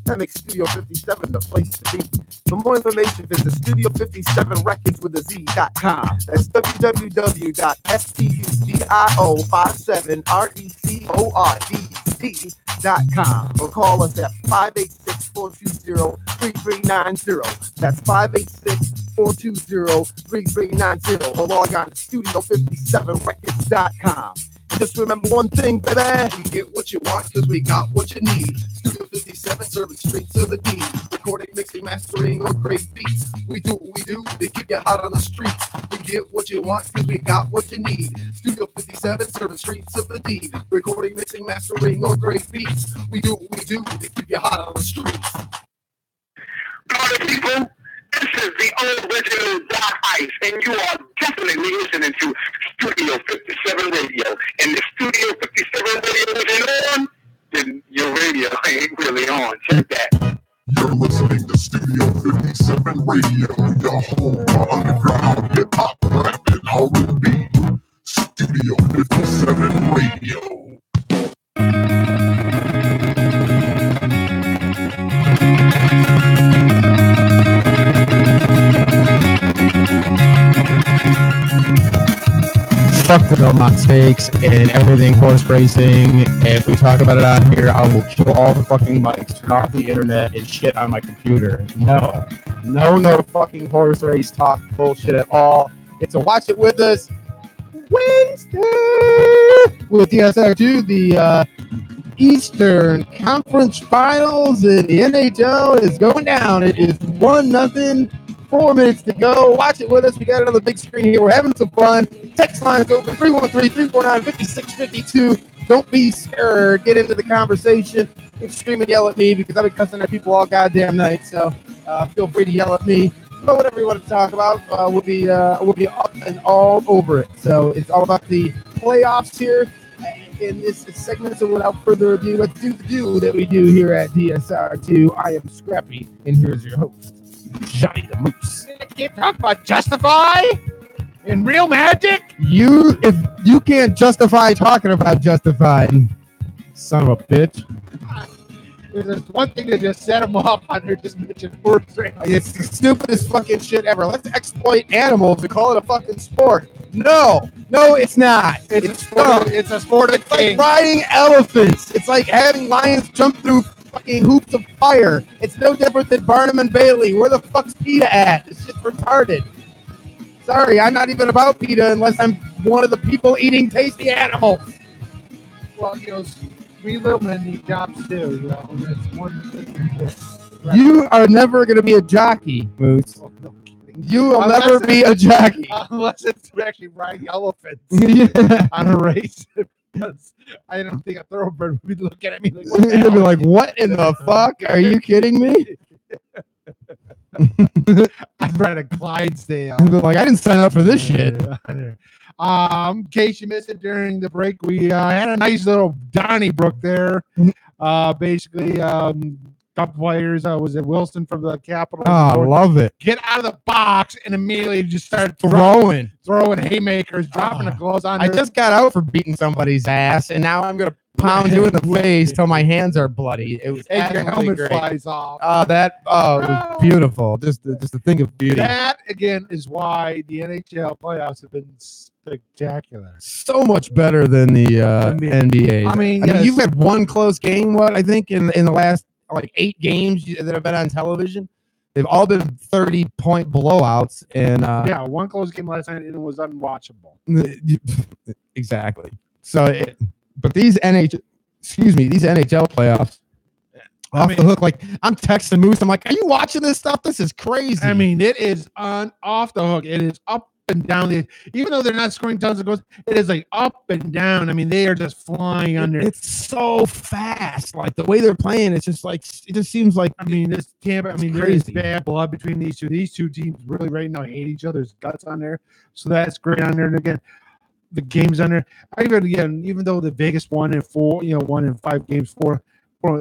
That makes Studio 57 the place to be. For more information, visit Studio57Records with a Z.com. That's www.studio57records.com, or call us at 586-420-3390. That's 586-420-3390, or log on to Studio57Records.com. Just remember one thing, baby. We get what you want, cause we got what you need. Studio 57, serving streets of the D. Recording, mixing, mastering, or great beats. We do what we do to keep you hot on the streets. We get what you want, cause we got what you need. Studio 57, serving streets of the D. Recording, mixing, mastering, or great beats. We do what we do to keep you hot on the streets. Party people, this is the original Dark Ice, and you are definitely listening to Studio 57 Radio. And if Studio 57 Radio isn't on, then your radio ain't really on. Check that. You're listening to Studio 57 Radio, your home for underground hip hop, rap, and R&B. Studio 57 Radio. Fuck the Belmont Stakes and everything horse racing. If we talk about it on here, I will kill all the fucking mics, turn off the internet, and shit on my computer. No fucking horse race talk bullshit at all. It's a Watch It With Us Wednesday with DSR2, the Eastern Conference Finals in the NHL is going down. It is 1-0. 4 minutes to go. Watch it with us. We got it on the big screen here. We're having some fun. Text line is open 313-349-5652. Don't be scared. Get into the conversation. You can scream and yell at me because I've been cussing at people all goddamn night. So feel free to yell at me. But whatever you want to talk about, we'll be up and all over it. So it's all about the playoffs here in this segment. So without further ado, let's do the do that we do here at DSR2. I am Scrappy, and here's your host, Johnny the Moose. Keep talking about Justify and Real Magic. If you can't justify talking about Justified, son of a bitch. There's one thing that just set them off on there, just mentioned horse racing. It's the stupidest fucking shit ever. Let's exploit animals and call it a fucking sport. No, it's not. It's a sport of It's like riding elephants. It's like having lions jump through fucking hoops of fire. It's no different than Barnum and Bailey. Where the fuck's PETA at? It's just retarded. Sorry, I'm not even about PETA unless I'm one of the people eating tasty animals. Well, we little men need jobs too. That's one thing. Right. You are never going to be a jockey, Moose. Oh, no kidding. You will never be a jockey. Unless it's actually riding elephants Yeah. on a race. Because I don't think a thoroughbred would be looking at me like, what the They'll be hell? like, what in the fuck? Are you kidding me? I'd ride a Clydesdale. They'll be like, I didn't sign up for this shit. In case you missed it during the break, we had a nice little Donnybrook there. Basically, couple players. Was it Wilson from the Capitals? Oh, I love it. Get out of the box and immediately just start Throwing. haymakers, dropping the gloves on. I just got out for beating somebody's ass, and now I'm going to pound you in the face till my hands are bloody. It was and your absolutely helmet great. flies off. It was beautiful. Just a thing of beauty. That again is why the NHL playoffs have been spectacular. So much better than the NBA. I mean, yes. You've had one close game. I think in the last like 8 games that have been on television, they've all been 30-point blowouts. And yeah, one close game last night and it was unwatchable. Exactly. So, but these NHL playoffs. Off the hook, like I'm texting Moose. I'm like, "Are you watching this stuff? This is crazy." I mean, it is off the hook. It is up and down. Even though they're not scoring tons of goals, it is like up and down. I mean, they are just flying under. It's so fast. Like the way they're playing, it's just like it just seems like. I mean, this Tampa. I mean, there is bad blood between these two. These two teams really right now hate each other's guts on there. So that's great on there. And again, the games on there. Even though the Vegas won in 5 games, 4.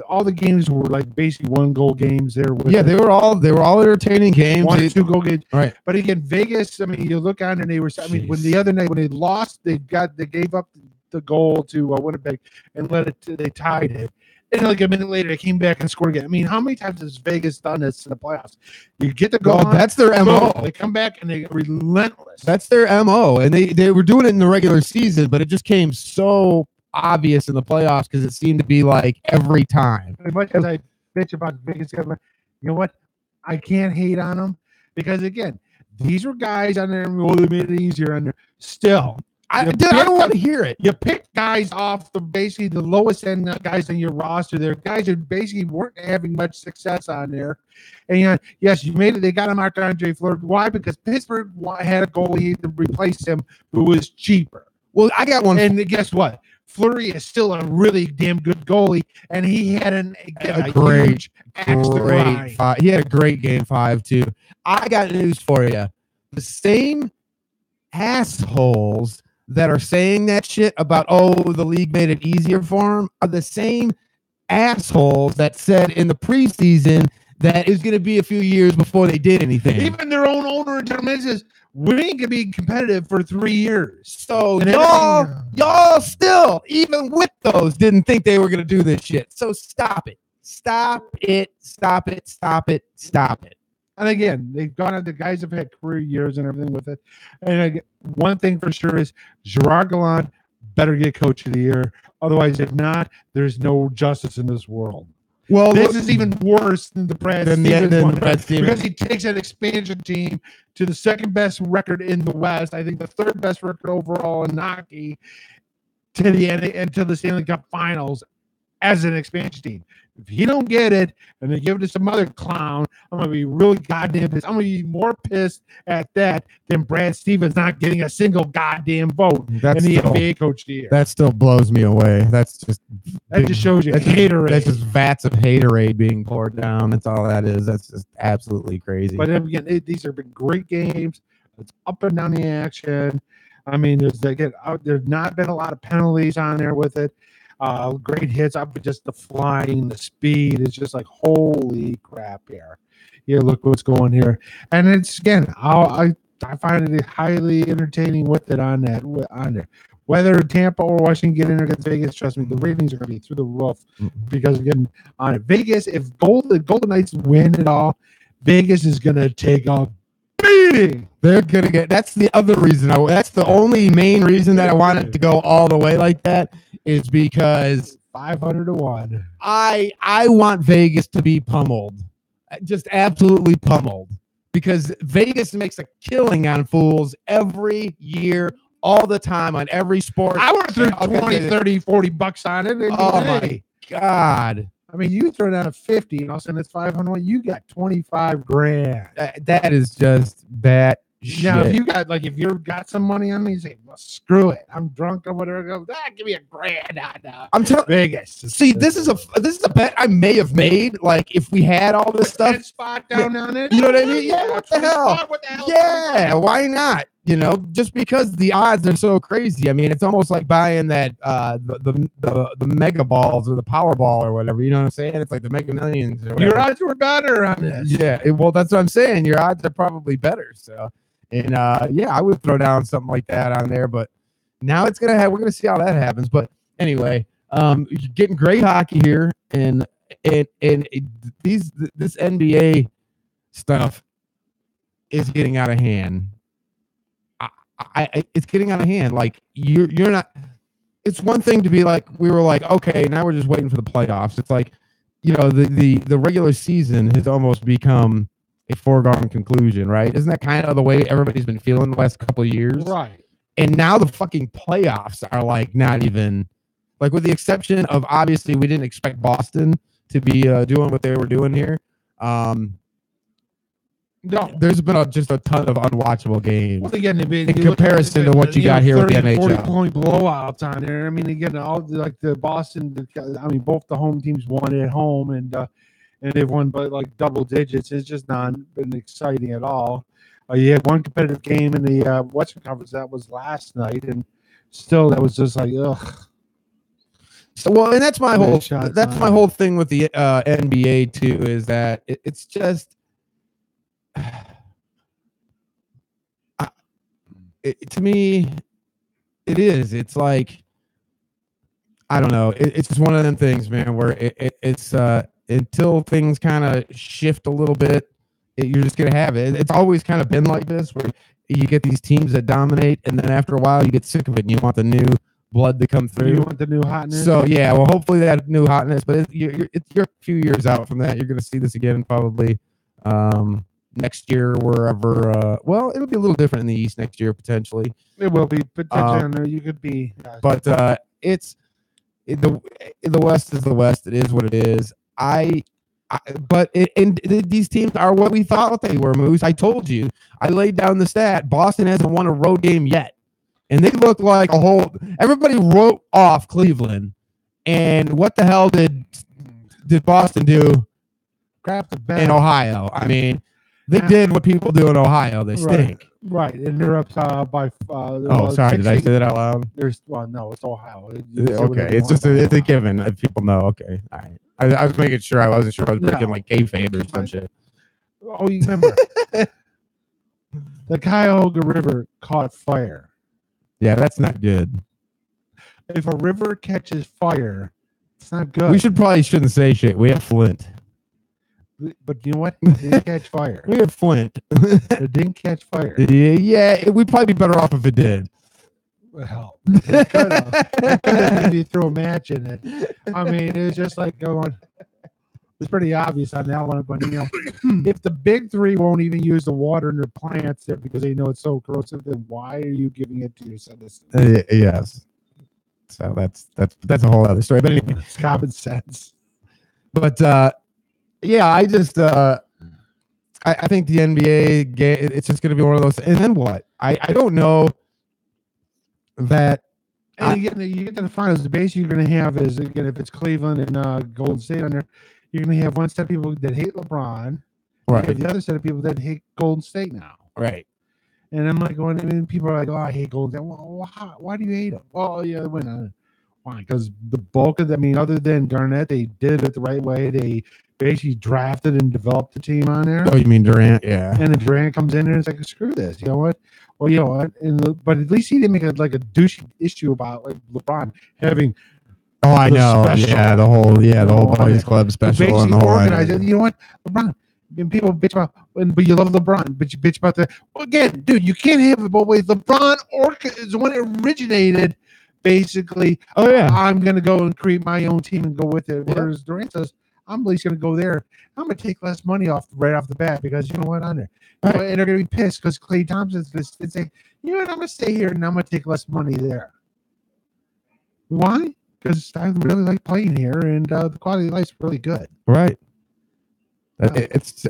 All the games were like basically 1-goal games there. They were all entertaining games. 1 or 2-goal games. Right. But again, Vegas, I mean, you look on and they were, I mean, when the other night when they lost, they gave up the goal to Winnipeg and they tied it. And like a minute later, they came back and scored again. I mean, how many times has Vegas done this in the playoffs? You get the goal. That's their MO. They come back and they're relentless. That's their MO. And they were doing it in the regular season, but it just came so obvious in the playoffs because it seemed to be like every time. As much as I bitch about Vegas, you know what? I can't hate on them because again, these were guys on there. They made it easier on there. Still, I don't want to hear it. You pick guys off basically the lowest end guys on your roster. There, guys who basically weren't having much success on there. And yes, you made it. They got him after Andre Fleury. Why? Because Pittsburgh had a goalie to replace him who was cheaper. Well, I got one. And guess what? Fleury is still a really damn good goalie, and he had a great he had a great game 5 too. I got news for you. The same assholes that are saying that shit about the league made it easier for him are the same assholes that said in the preseason that it was going to be a few years before they did anything. Even their own owner in terms says we ain't gonna be competitive for 3 years. So y'all still, even with those, didn't think they were gonna do this shit. So stop it. And again, they've gone out. The guys have had career years and everything with it. And again, one thing for sure is Gerard Gallant better get Coach of the Year. Otherwise, if not, there's no justice in this world. Well, this is even worse than the Brad Stevens one because he takes that expansion team to the second best record in the West. I think the third best record overall in hockey to the Stanley Cup Finals as an expansion team. If he don't get it and they give it to some other clown, I'm gonna be really goddamn pissed. I'm gonna be more pissed at that than Brad Stevens not getting a single goddamn vote in the NBA Coach of the Year. That still blows me away. That just shows you haterade. That's just vats of haterade being poured down. That's all that is. That's just absolutely crazy. But again, these have been great games. It's up and down the action. I mean, there's not been a lot of penalties on there with it. Great hits up, just the flying, the speed is just like holy crap here. Yeah, look what's going here, and it's again, I find it highly entertaining with it on there. Whether Tampa or Washington get in there against Vegas, trust me, the ratings are going to be through the roof because again, on it, Vegas, if Golden Knights win it all, Vegas is going to take a beating. They're gonna get. That's the other reason. That's the only main reason that I wanted to go all the way like that is because 500-1. I want Vegas to be pummeled, just absolutely pummeled, because Vegas makes a killing on fools every year, all the time on every sport. I would have threw 20, 30, 40 bucks on it. Oh my God. I mean, you throw down a 50 and all of a sudden it's 500. You got 25 grand. That is just that shit. Now, if you've got some money on me, you say, well, screw it. I'm drunk or whatever. Go, give me a grand on I'm telling Vegas. See, this is a bet I may have made. Like if we had all this stuff, spot down on it. You know what I mean? Yeah. What the hell? Yeah. Why not? You know, just because the odds are so crazy. I mean, it's almost like buying that the mega balls or the Powerball or whatever. You know what I'm saying? It's like the Mega Millions. Or your odds were better on this. Yeah. Well, that's what I'm saying. Your odds are probably better. So, and I would throw down something like that on there. But now we're gonna see how that happens. But anyway, you're getting great hockey here, and this NBA stuff is getting out of hand. It's getting out of hand. Like you're not. It's one thing to be like, we were like, okay, now we're just waiting for the playoffs. It's like, the regular season has almost become a foregone conclusion, right? Isn't that kind of the way everybody's been feeling the last couple of years? Right. And now the fucking playoffs are like not even, like, with the exception of, obviously we didn't expect Boston to be doing what they were doing here. No, there's been just a ton of unwatchable games. Well, again, in comparison to what you got here with the NHL. 40-point blowouts on there. I mean, again, all like the Boston. I mean, both the home teams won at home, and they've won by like double digits. It's just not been exciting at all. You had one competitive game in the Western Conference that was last night, and still that was just like ugh. So, well, and that's my whole thing with the NBA too, is that it's just. To me, it is. It's like, I don't know. It's just one of them things, man, where it's until things kind of shift a little bit, you're just gonna have it. It's always kind of been like this, where you get these teams that dominate, and then after a while, you get sick of it, and you want the new blood to come through. You want the new hotness. So yeah, well, hopefully that new hotness, but you're a few years out from that. You're gonna see this again probably. Next year, wherever, well, it'll be a little different in the East next year, potentially. It will be, potentially. You could be. But it's the West is the West. It is what it is. These teams are what we thought they were, Moose. I told you. I laid down the stat. Boston hasn't won a road game yet. And they look like everybody wrote off Cleveland. And what the hell did Boston do in Ohio? I mean, they did what people do in Ohio. They stink. Right. And they're up by. Sorry. Did I say that out loud? No, it's Ohio. Okay. It's a given. If people know. Okay. All right. I was making sure. I wasn't sure I was breaking like kayfabe or some shit. Oh, you remember. The Cuyahoga River caught fire. Yeah, that's not good. If a river catches fire, it's not good. We shouldn't say shit. We have Flint. But you know what? It didn't catch fire. We have Flint. It didn't catch fire. Yeah, we'd probably be better off if it did. Well, it could have. You threw a match in it. I mean, it was just like going. It's pretty obvious on that one. But if the big three won't even use the water in their plants there because they know it's so corrosive, then why are you giving it to your citizens? Yes. So that's a whole other story. But anyway, It's common sense. but yeah, I just I think the NBA it's just going to be one of those. And then what? I don't know that. And you get to the finals. The base you're going to have is, again, if it's Cleveland and Golden State on there, you're going to have one set of people that hate LeBron, Right. and the other set of people that hate Golden State now. Right. And I'm like going, and people are like, "Oh, I hate Golden State." Well, why do you hate them? Well, yeah, they win. Why? Because the bulk of, other than Garnett, they did it the right way. They basically drafted and developed the team on there. Oh, you mean Durant? Yeah. And then Durant comes in and it's like, screw this. You know what? Well, you know what? But at least he didn't make a douchey issue about like LeBron having. Oh, I know. Special. Yeah, the whole Buddies Club special and the whole. You know what? LeBron. And people bitch about, but you love LeBron, but you bitch about the. Well, again, dude, you can't have it both ways. LeBron is the one that originated, basically. Oh yeah, I'm gonna go and create my own team and go with it. Yeah. Whereas Durant says, I'm at least gonna go there. I'm gonna take less money right off the bat because you know what, on there, Right. and they're gonna be pissed because Klay Thompson's gonna say, you know what, I'm gonna stay here and I'm gonna take less money there. Why? Because I really like playing here and the quality of life's really good. right. It's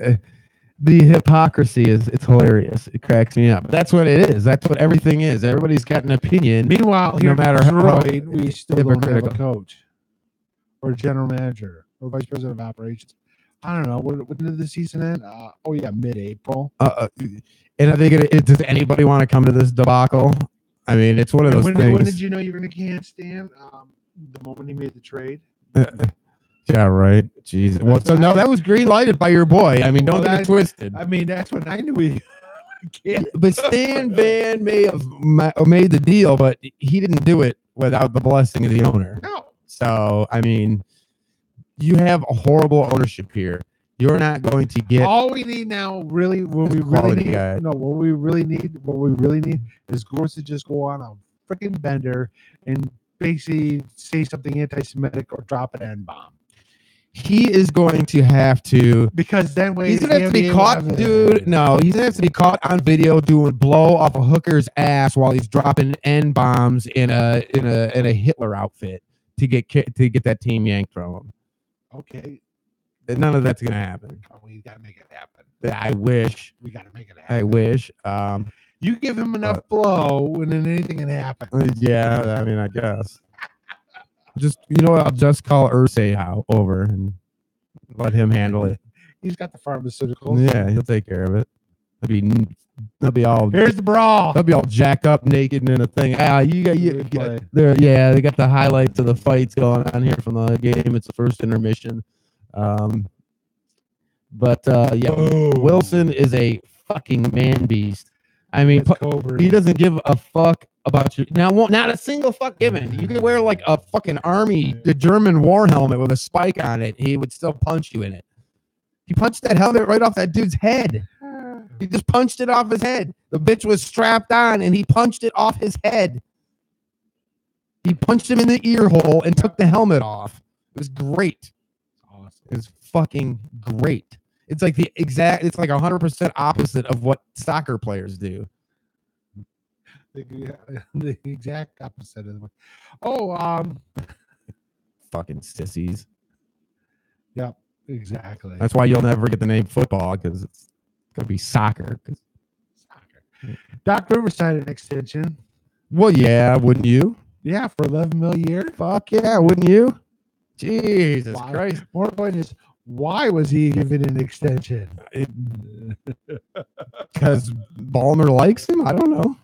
the hypocrisy it's hilarious. It cracks me up. That's what it is. That's what everything is. Everybody's got an opinion. Meanwhile, No here matter in how Detroit, we still don't have a hypocritical. coach or a general manager or vice president of operations. I don't know. When did the season end? Mid-April. And I think does anybody want to come to this debacle? I mean, it's one of those When things. did you know you were going to can't stand? The moment he made the trade. Yeah, right. Jeez. Well, so no, that was green lighted by your boy. I mean, don't get it twisted. I mean, that's when I knew he can't. But Stan Van may have made the deal, but he didn't do it without the blessing of the owner. No. So, I mean, you have a horrible ownership here. You're not going to get All we need now, really, what we really need is Gorse to just go on a freaking bender and basically say something anti-Semitic or drop an N-bomb. He is going to have to, because then he's gonna have to be caught, dude. No, he's gonna have to be caught on video doing blow off a hooker's ass while he's dropping N bombs in a Hitler outfit to get that team yanked from him. Okay, None of that's gonna happen. we gotta make it happen. I wish. We gotta make it happen. I wish. You give him enough blow, and then anything can happen. Yeah, I mean, I guess. Just I'll just call Ursay over and let him handle it. He's got the pharmaceuticals. Yeah, he'll take care of it. They'll be all. Here's the brawl. They'll be all jacked up, naked in a thing. They got the highlights of the fights going on here from the game. It's the first intermission. Wilson is a fucking man beast. I mean, he doesn't give a fuck about you. Now, not a single fuck given. You could wear like a fucking the German war helmet with a spike on it. He would still punch you in it. He punched that helmet right off that dude's head. He just punched it off his head. The bitch was strapped on and he punched it off his head. He punched him in the ear hole and took the helmet off. It was great. Awesome. It was fucking great. It's like it's like 100% opposite of what soccer players do. The exact opposite of fucking sissies. Yep, exactly. That's why you'll never get the name football, because it's gonna be soccer. Soccer. Doc Rivers signed an extension. Well, yeah, wouldn't you? Yeah, for $11 million a year. Fuck yeah, wouldn't you? Jesus Christ. More point is, why was he given an extension? Because Ballmer likes him? I don't know.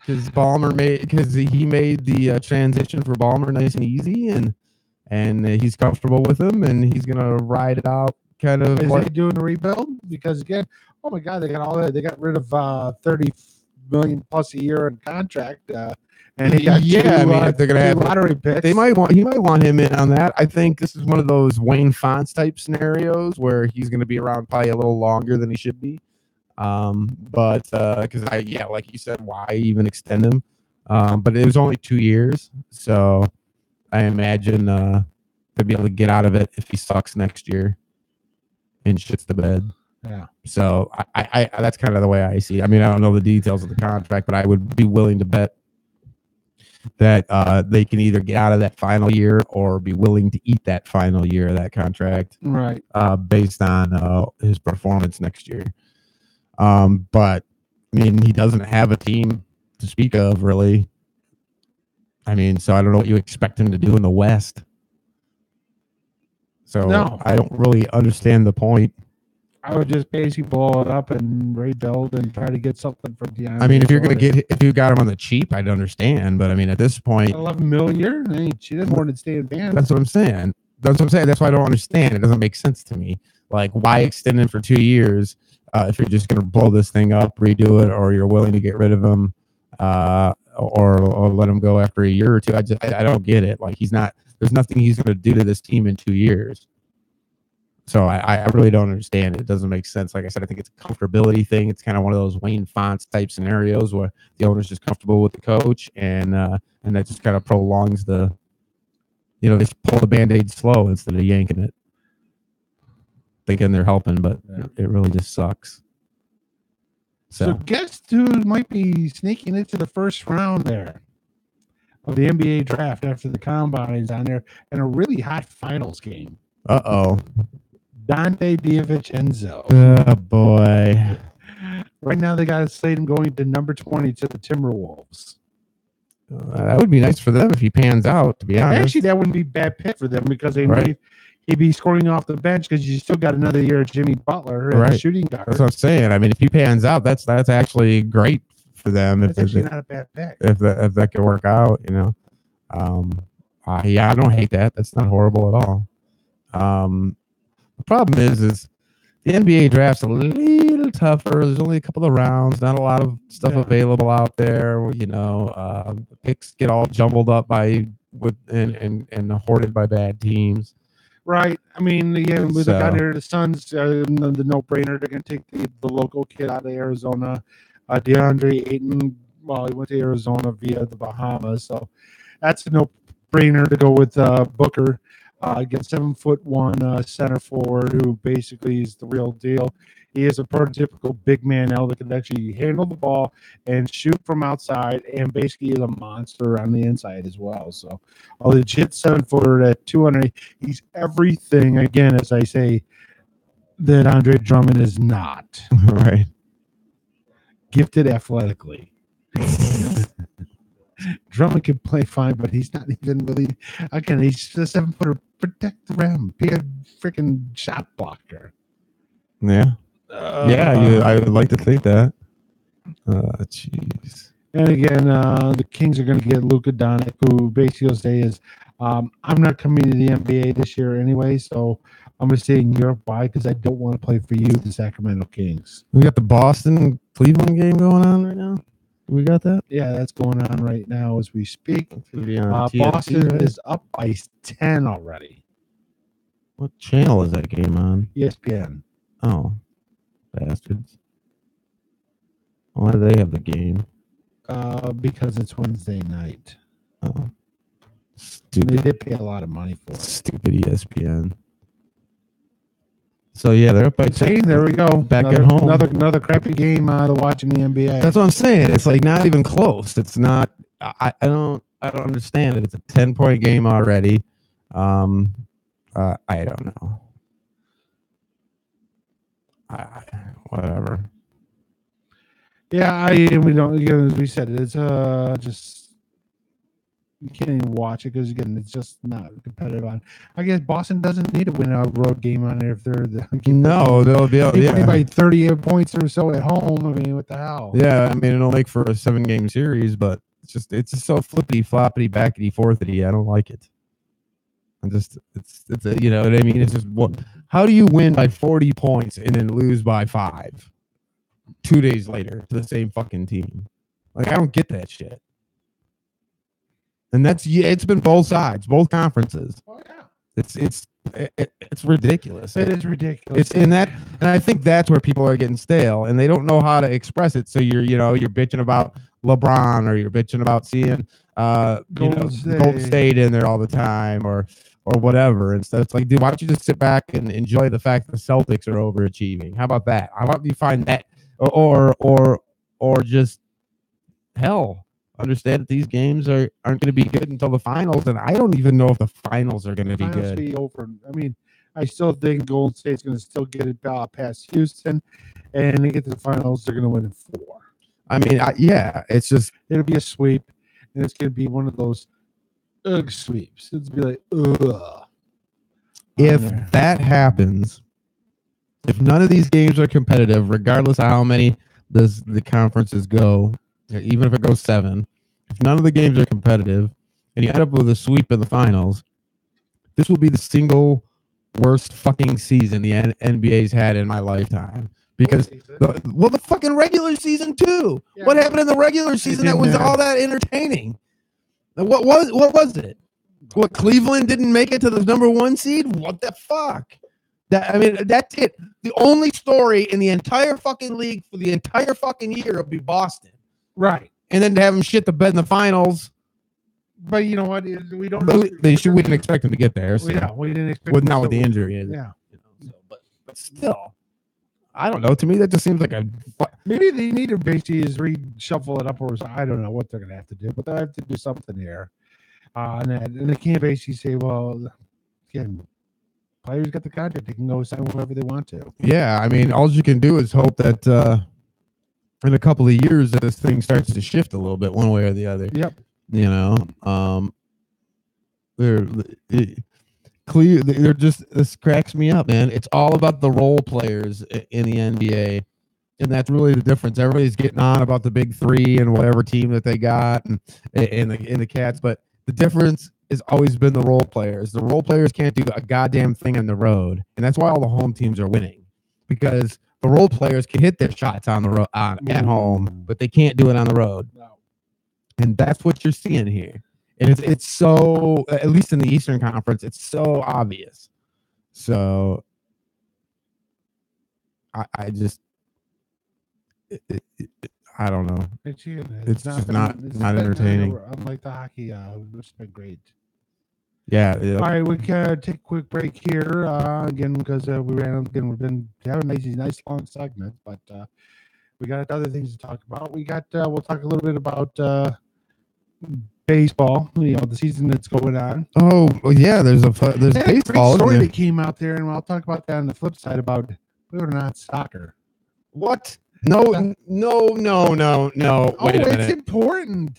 Because he made the transition for Ballmer nice and easy, and he's comfortable with him, and he's gonna ride it out. Kind of. Is he doing a rebuild? Because again, oh my God, they got all that. They got rid of $30 million plus a year in contract. And he got if they're gonna have lottery picks. He might want him in on that. I think this is one of those Wayne Fonts type scenarios where he's gonna be around probably a little longer than he should be. Because like you said, why even extend him? But it was only 2 years, so I imagine they'll be able to get out of it if he sucks next year and shits the bed. Yeah. So I that's kind of the way I see it. I mean, I don't know the details of the contract, but I would be willing to bet that they can either get out of that final year or be willing to eat that final year of that contract, Right. based on his performance next year. But I mean, he doesn't have a team to speak of, really. I mean, so I don't know what you expect him to do in the West. So No. I don't really understand the point. I would just basically blow it up and rebuild and try to get something for DeAndre. I mean, if you got him on the cheap, I'd understand. But I mean, at this point, $11 million a year, she doesn't want to stay in band. that's what I'm saying. That's why I don't understand. It doesn't make sense to me. Like, why extend it for 2 years if you're just going to blow this thing up, redo it, or you're willing to get rid of him, or let him go after a year or two? I don't get it. Like, there's nothing he's going to do to this team in 2 years. So I really don't understand it. It doesn't make sense. Like I said, I think it's a comfortability thing. It's kind of one of those Wayne Fonts type scenarios where the owner's just comfortable with the coach, and that just kind of prolongs they pull the Band-Aid slow instead of yanking it, thinking they're helping, but it really just sucks. So guess who might be sneaking into the first round there of the NBA draft after the combines on there, and a really hot finals game. Uh-oh. Dante DiVincenzo. Oh, boy. Right now, they got Sladen going to number 20 to the Timberwolves. That would be nice for them if he pans out, to be honest. Actually, that wouldn't be a bad pick for them because he'd be scoring off the bench because you still got another year of Jimmy Butler and shooting guard. That's what I'm saying. I mean, if he pans out, that's actually great for them. That's actually not a bad pick. If that could work out, I don't hate that. That's not horrible at all. The problem is the NBA draft's a little tougher. There's only a couple of rounds, not a lot of stuff available out there. Picks get all jumbled up and hoarded by bad teams. Right. I mean, again, with the guy here, the Suns, the no-brainer. They're going to take the local kid out of Arizona, DeAndre Ayton. Well, he went to Arizona via the Bahamas, so that's a no-brainer to go with Booker. Get 7'1" center forward who basically is the real deal. He is a prototypical big man now that can actually handle the ball and shoot from outside, and basically is a monster on the inside as well. So a legit 7-footer at 200. He's everything, again, as I say, that Andre Drummond is not. Right. Gifted athletically. Drummond can play fine, but he's not even really. Again, he's a 7-footer. Protect the rim. Be a freaking shot blocker. Yeah. I would like to think that. Jeez. And again, the Kings are going to get Luka Doncic, who basically will say is, I'm not coming to the NBA this year anyway, so I'm going to stay in Europe. Why? Because I don't want to play for you, the Sacramento Kings. We got the Boston-Cleveland game going on right now. We got that? Yeah, that's going on right now as we speak. TNT, Boston right? is up by 10 already. What channel is that game on? ESPN. Oh, bastards. Why do they have the game? Because it's Wednesday night. Oh, They stupid. did pay a lot of money for it. Stupid ESPN. So yeah, they're up by 10. See, there we go. Back at home. Another crappy game to watch in the NBA. That's what I'm saying. It's like not even close. It's not. I don't understand it. It's a 10-point game already. I don't know. Whatever. Yeah, we don't. As we said, it's just you can't even watch it because again, it's just not competitive. I guess Boston doesn't need to win a road game on there if they're they'll be play by 38 points or so at home. I mean, what the hell? Yeah, I mean it'll make for a 7-game series, but it's just so flippity floppity backety forthity. I don't like it. It's you know what I mean. It's just how do you win by 40 points and then lose by 5 2 days later to the same fucking team? Like I don't get that shit. And it's been both sides, both conferences. Oh yeah, it's ridiculous. It is ridiculous. And I think that's where people are getting stale, and they don't know how to express it. So you're bitching about LeBron, or you're bitching about seeing Golden State in there all the time, or whatever. Instead, it's like, dude, why don't you just sit back and enjoy the fact that the Celtics are overachieving? How about that? How about you find that, or just hell? understand that these games aren't going to be good until the finals, and I don't even know if the finals are going to be Finals good. be over. I mean, I still think Golden State's going to still get it past Houston, and they get to the finals, they're going to win in 4. I mean, yeah, it's just It'll be a sweep, and it's going to be one of those sweeps. It's be like, ugh. if that happens, if none of these games are competitive, regardless of how many the conferences go, even if it goes 7, if none of the games are competitive, and you end up with a sweep in the finals, this will be the single worst fucking season the NBA's had in my lifetime. Because the fucking regular season too. Yeah. What happened in the regular season that was all that entertaining? What was it? What, Cleveland didn't make it to the number 1 seed? What the fuck? That's it. The only story in the entire fucking league for the entire fucking year would be Boston. Right. And then to have them shit the bed in the finals. But you know what? We don't. We didn't expect them to get there. So. Yeah, we didn't expect. Well, not with the injury. Yeah. But still, I don't know. To me, that just seems like a. Maybe they need to basically is reshuffle it up, or I don't know what they're gonna have to do, but they have to do something here. And they can't basically say, well, again, players got the contract; they can go sign whoever they want to. Yeah, I mean, all you can do is hope that in a couple of years that this thing starts to shift a little bit, one way or the other. Yep. You know, they're just, this cracks me up, man. It's all about the role players in the NBA. And that's really the difference. Everybody's getting on about the big 3 and whatever team that they got and the Cats, but the difference has always been the role players. The role players can't do a goddamn thing on the road, and that's why all the home teams are winning, because the role players can hit their shots on the road at home, but they can't do it on the road. No. And that's what you're seeing here. And it's so, at least in the Eastern Conference, it's so obvious. So I just. I don't know. It's just not entertaining. Unlike the hockey, it's been great. Yeah. All right, we can take a quick break here again because we ran. Again, we've been having these nice long segments, but we got other things to talk about. We'll talk a little bit about baseball. You know, the season that's going on. Oh yeah, there's baseball. Great story that came out there, and I'll talk about that on the flip side about, believe it or not, soccer. What? No. Oh, Wait a minute. It's important.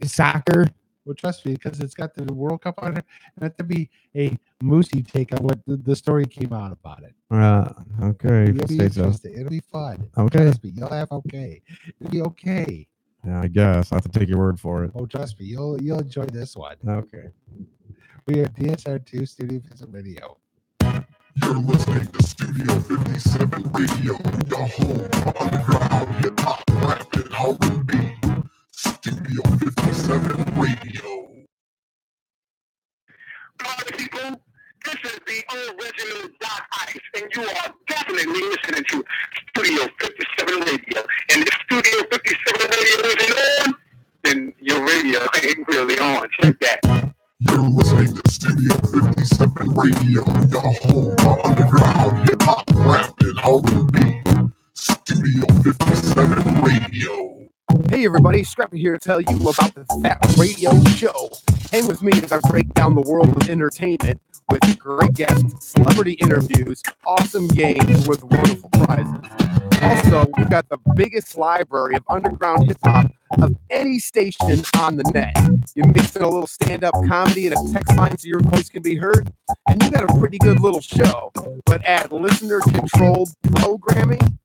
Soccer? Well, trust me, because it's got the World Cup on it, and that to be a moosey take on what the story came out about it. Okay. It'll be interesting. It'll be fun. Okay. Trust me, you'll have okay. It'll be okay. Yeah, I guess I have to take your word for it. Oh, trust me, you'll enjoy this one. Okay. We are DSR2 Studio Visit Radio. You're listening to Studio 57 Radio, the home of underground hip-hop, rap, and R&B. Studio 57 Radio. Party people, this is the original Doc Ice, and you are definitely listening to Studio 57 Radio. And if Studio 57 Radio isn't on, then your radio ain't really on. Check that. You're listening to Studio 57 Radio, the home of underground hip-hop, rap, and R&B. Studio 57 Radio. Hey everybody, Scrappy here to tell you about the Fat Radio Show. Hang with me as I break down the world of entertainment with great guests, celebrity interviews, awesome games with wonderful prizes. Also, we've got the biggest library of underground hip-hop of any station on the net. You mix in a little stand-up comedy and a text line so your voice can be heard, and you got a pretty good little show. But add listener-controlled programming,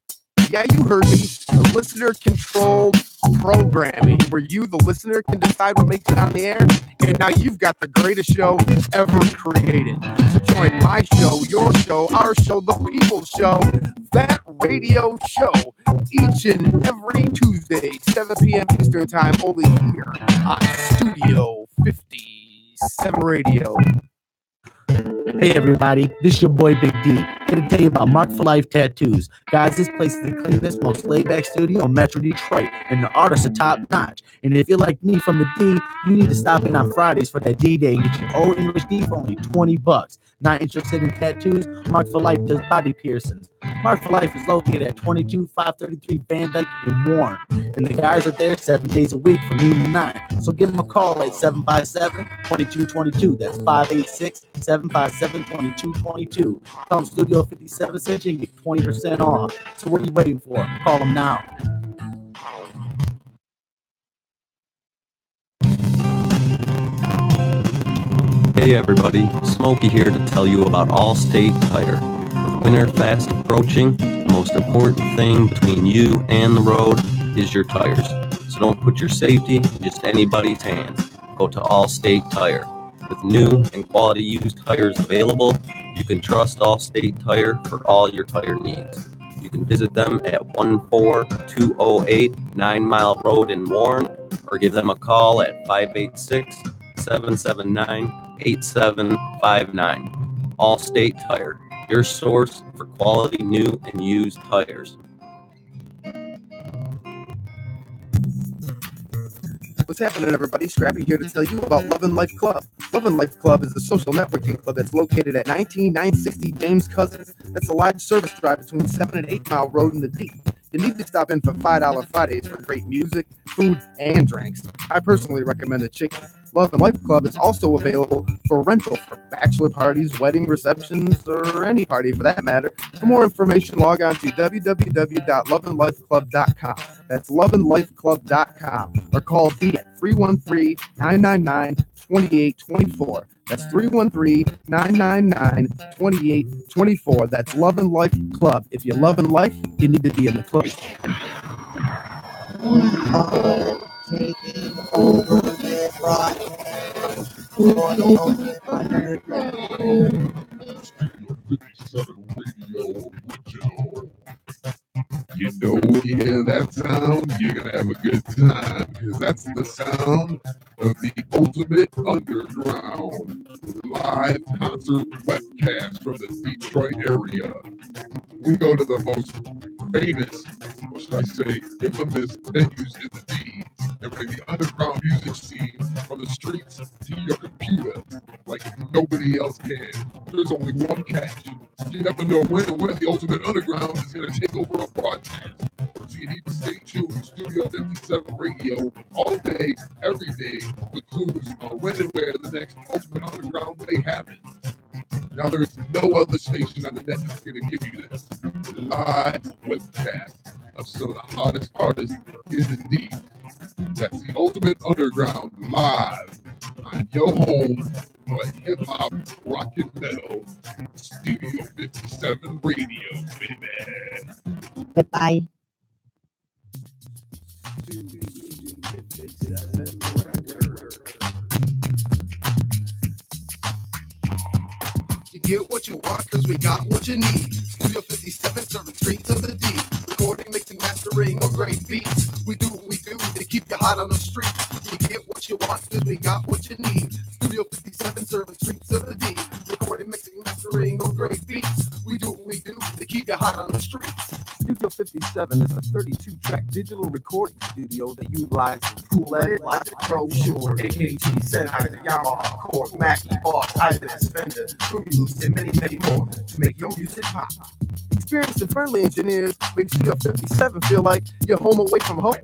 yeah, you heard me, listener-controlled programming, where you, the listener, can decide what makes it on the air, and now you've got the greatest show ever created. So join my show, your show, our show, the people's show, That Radio Show, each and every Tuesday, 7 p.m. Eastern Time, only here on Studio 57 Radio. Hey everybody, this is your boy Big D. Here to tell you about Mark for Life Tattoos. Guys, this place is the cleanest, most laid-back studio in Metro Detroit, and the artists are top-notch. And if you're like me from the D, you need to stop in on Fridays for that D-Day and get your old English D for only $20. Not interested in tattoos? Mark for Life does body piercings. Mark for Life is located at 22533 Van Dyke in Warren, and the guys are there 7 days a week from noon to 9. So give them a call at 757-2222. That's 586-757-2222. Call them Studio 57 Center and get 20% off. So what are you waiting for? Call them now. Hey everybody, Smokey here to tell you about Allstate Tire. With winter fast approaching, the most important thing between you and the road is your tires. So don't put your safety in just anybody's hands. Go to Allstate Tire. With new and quality used tires available, you can trust Allstate Tire for all your tire needs. You can visit them at 14208 9 Mile Road in Warren, or give them a call at 586-779-8759. Allstate Tire, your source for quality new and used tires. What's happening, everybody? Scrappy here to tell you about Love and Life Club. Love and Life Club is a social networking club that's located at 19960 James Cousins. That's a live service drive between 7 and 8 Mile Road in the D. You need to stop in for $5 Fridays for great music, food, and drinks. I personally recommend the chicken. Love and Life Club is also available for rental for bachelor parties, wedding receptions, or any party for that matter. For more information, log on to www.loveandlifeclub.com. That's loveandlifeclub.com, or call D at 313-999-2824. That's 313-999-2824. That's Love and Life Club. If you love and life, you need to be in the club. Taking over the broadcast for the underground. 57 Radio Original. You know, yeah, that sound, you're gonna have a good time, because that's the sound of the ultimate underground live concert webcast from the Detroit area. We go to the most famous, or should I say, infamous venues in the D, and bring the underground music scene from the streets to your computer like nobody else can. There's only one catch. You never know when and where the ultimate underground is going to take over a broadcast. So you need to stay tuned to Studio 57 Radio all day, every day, with clues on when and where the next ultimate underground may happen. Now, there's no other station on the net that's going to give you this live webcast of some of the hottest artists in the D. That's the ultimate underground live on your home for hip hop, rock and metal, Studio 57 Radio, baby. Goodbye. You get what you want, cause we got what you need. Studio 57 serving straight to the D. Recording, mixing, mastering, or great beats. We do what we do to keep you hot on the street. You get what you want, cause we got what you need. Studio 57 serving straight to the D. Recording, mixing, mastering, or great beats. We do what we do to keep you hot on the street. Studio 57 is a 32-track digital recording studio that utilizes Kool-Aid, Logic Pro, Shure, AKG, Sennheiser, Yamaha, Korg, Mackie, Boss, Ibanez, Fender, Fruity Loops, and many, many more to make your music pop. Experienced and friendly engineers make Studio 57 feel like you're home away from home.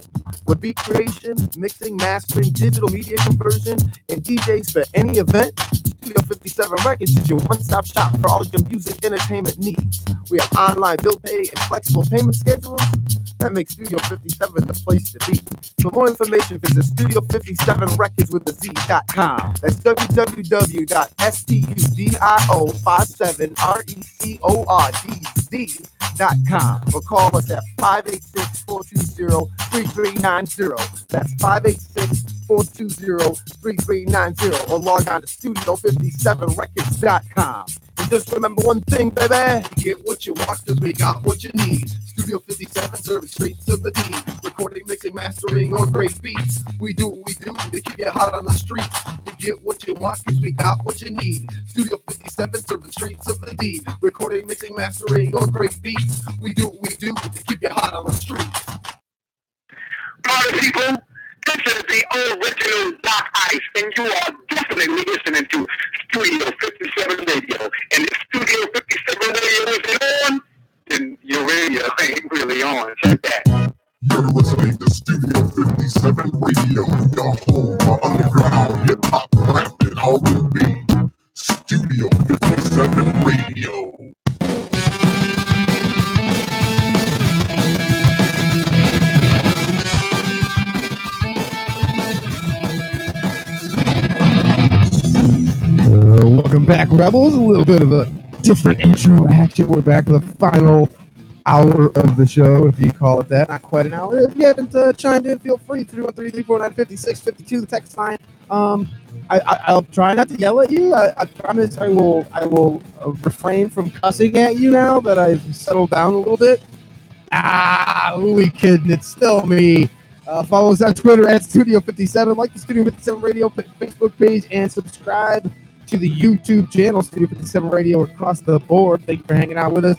With beat creation, mixing, mastering, digital media conversion, and DJs for any event, Studio 57 Records is your one-stop shop for all your music entertainment needs. We have online bill pay and flexible payment schedules that makes Studio 57 the place to be. For more information, visit Studio57records.com. That's www.studio57records.com, or call us at 586-420-3390. That's 586-420-3390, or log on to Studio57records.com. And just remember one thing, baby, get what you want, cause we got what you need. Studio 57, serving straight to the D. Recording, mixing, mastering on great beats. We do what we do to keep you hot on the streets. You get what you want, cause we got what you need. Studio 57, serving straight to the D. Recording, mixing, mastering on great beats. We do what we do to keep you hot on the streets. Party people, this is the original Doc Ice, and you are definitely listening to Studio 57 Radio. And if Studio 57 Radio isn't on, then your radio ain't really on. Check that. You're listening to Studio 57 Radio, your home for underground hip hop, rap, and R&B. Studio 57 Radio. Welcome back, Rebels. A little bit of a different intro action. We're back to the final hour of the show, if you call it that. Not quite an hour. If you haven't chimed in, feel free. 313-349-5652, the text line. I'll try not to yell at you. I promise I will refrain from cussing at you now that I've settled down a little bit. Who we kidding? It's still me. Follow us on Twitter at Studio 57. Like the Studio 57 Radio Facebook page and subscribe to the YouTube channel, Studio 57 Radio, across the board. Thank you for hanging out with us.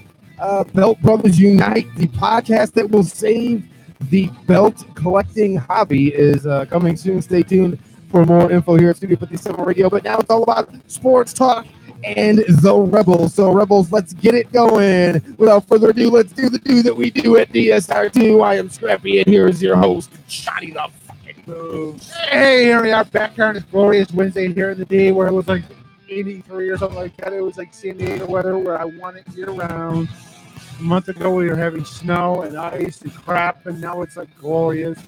Belt Brothers Unite, the podcast that will save the belt collecting hobby, is coming soon. Stay tuned for more info here at Studio 57 Radio. But now it's all about sports talk and the Rebels. So, Rebels, let's get it going. Without further ado, let's do the do that we do at DSR2. I am Scrappy, and here is your host, Johnny the fucking Moves. Hey, here we are back here on this glorious Wednesday here in the day where it was like 83 or something like that. It was like San Diego weather where I want it year round. A month ago we were having snow and ice and crap, and now it's like glorious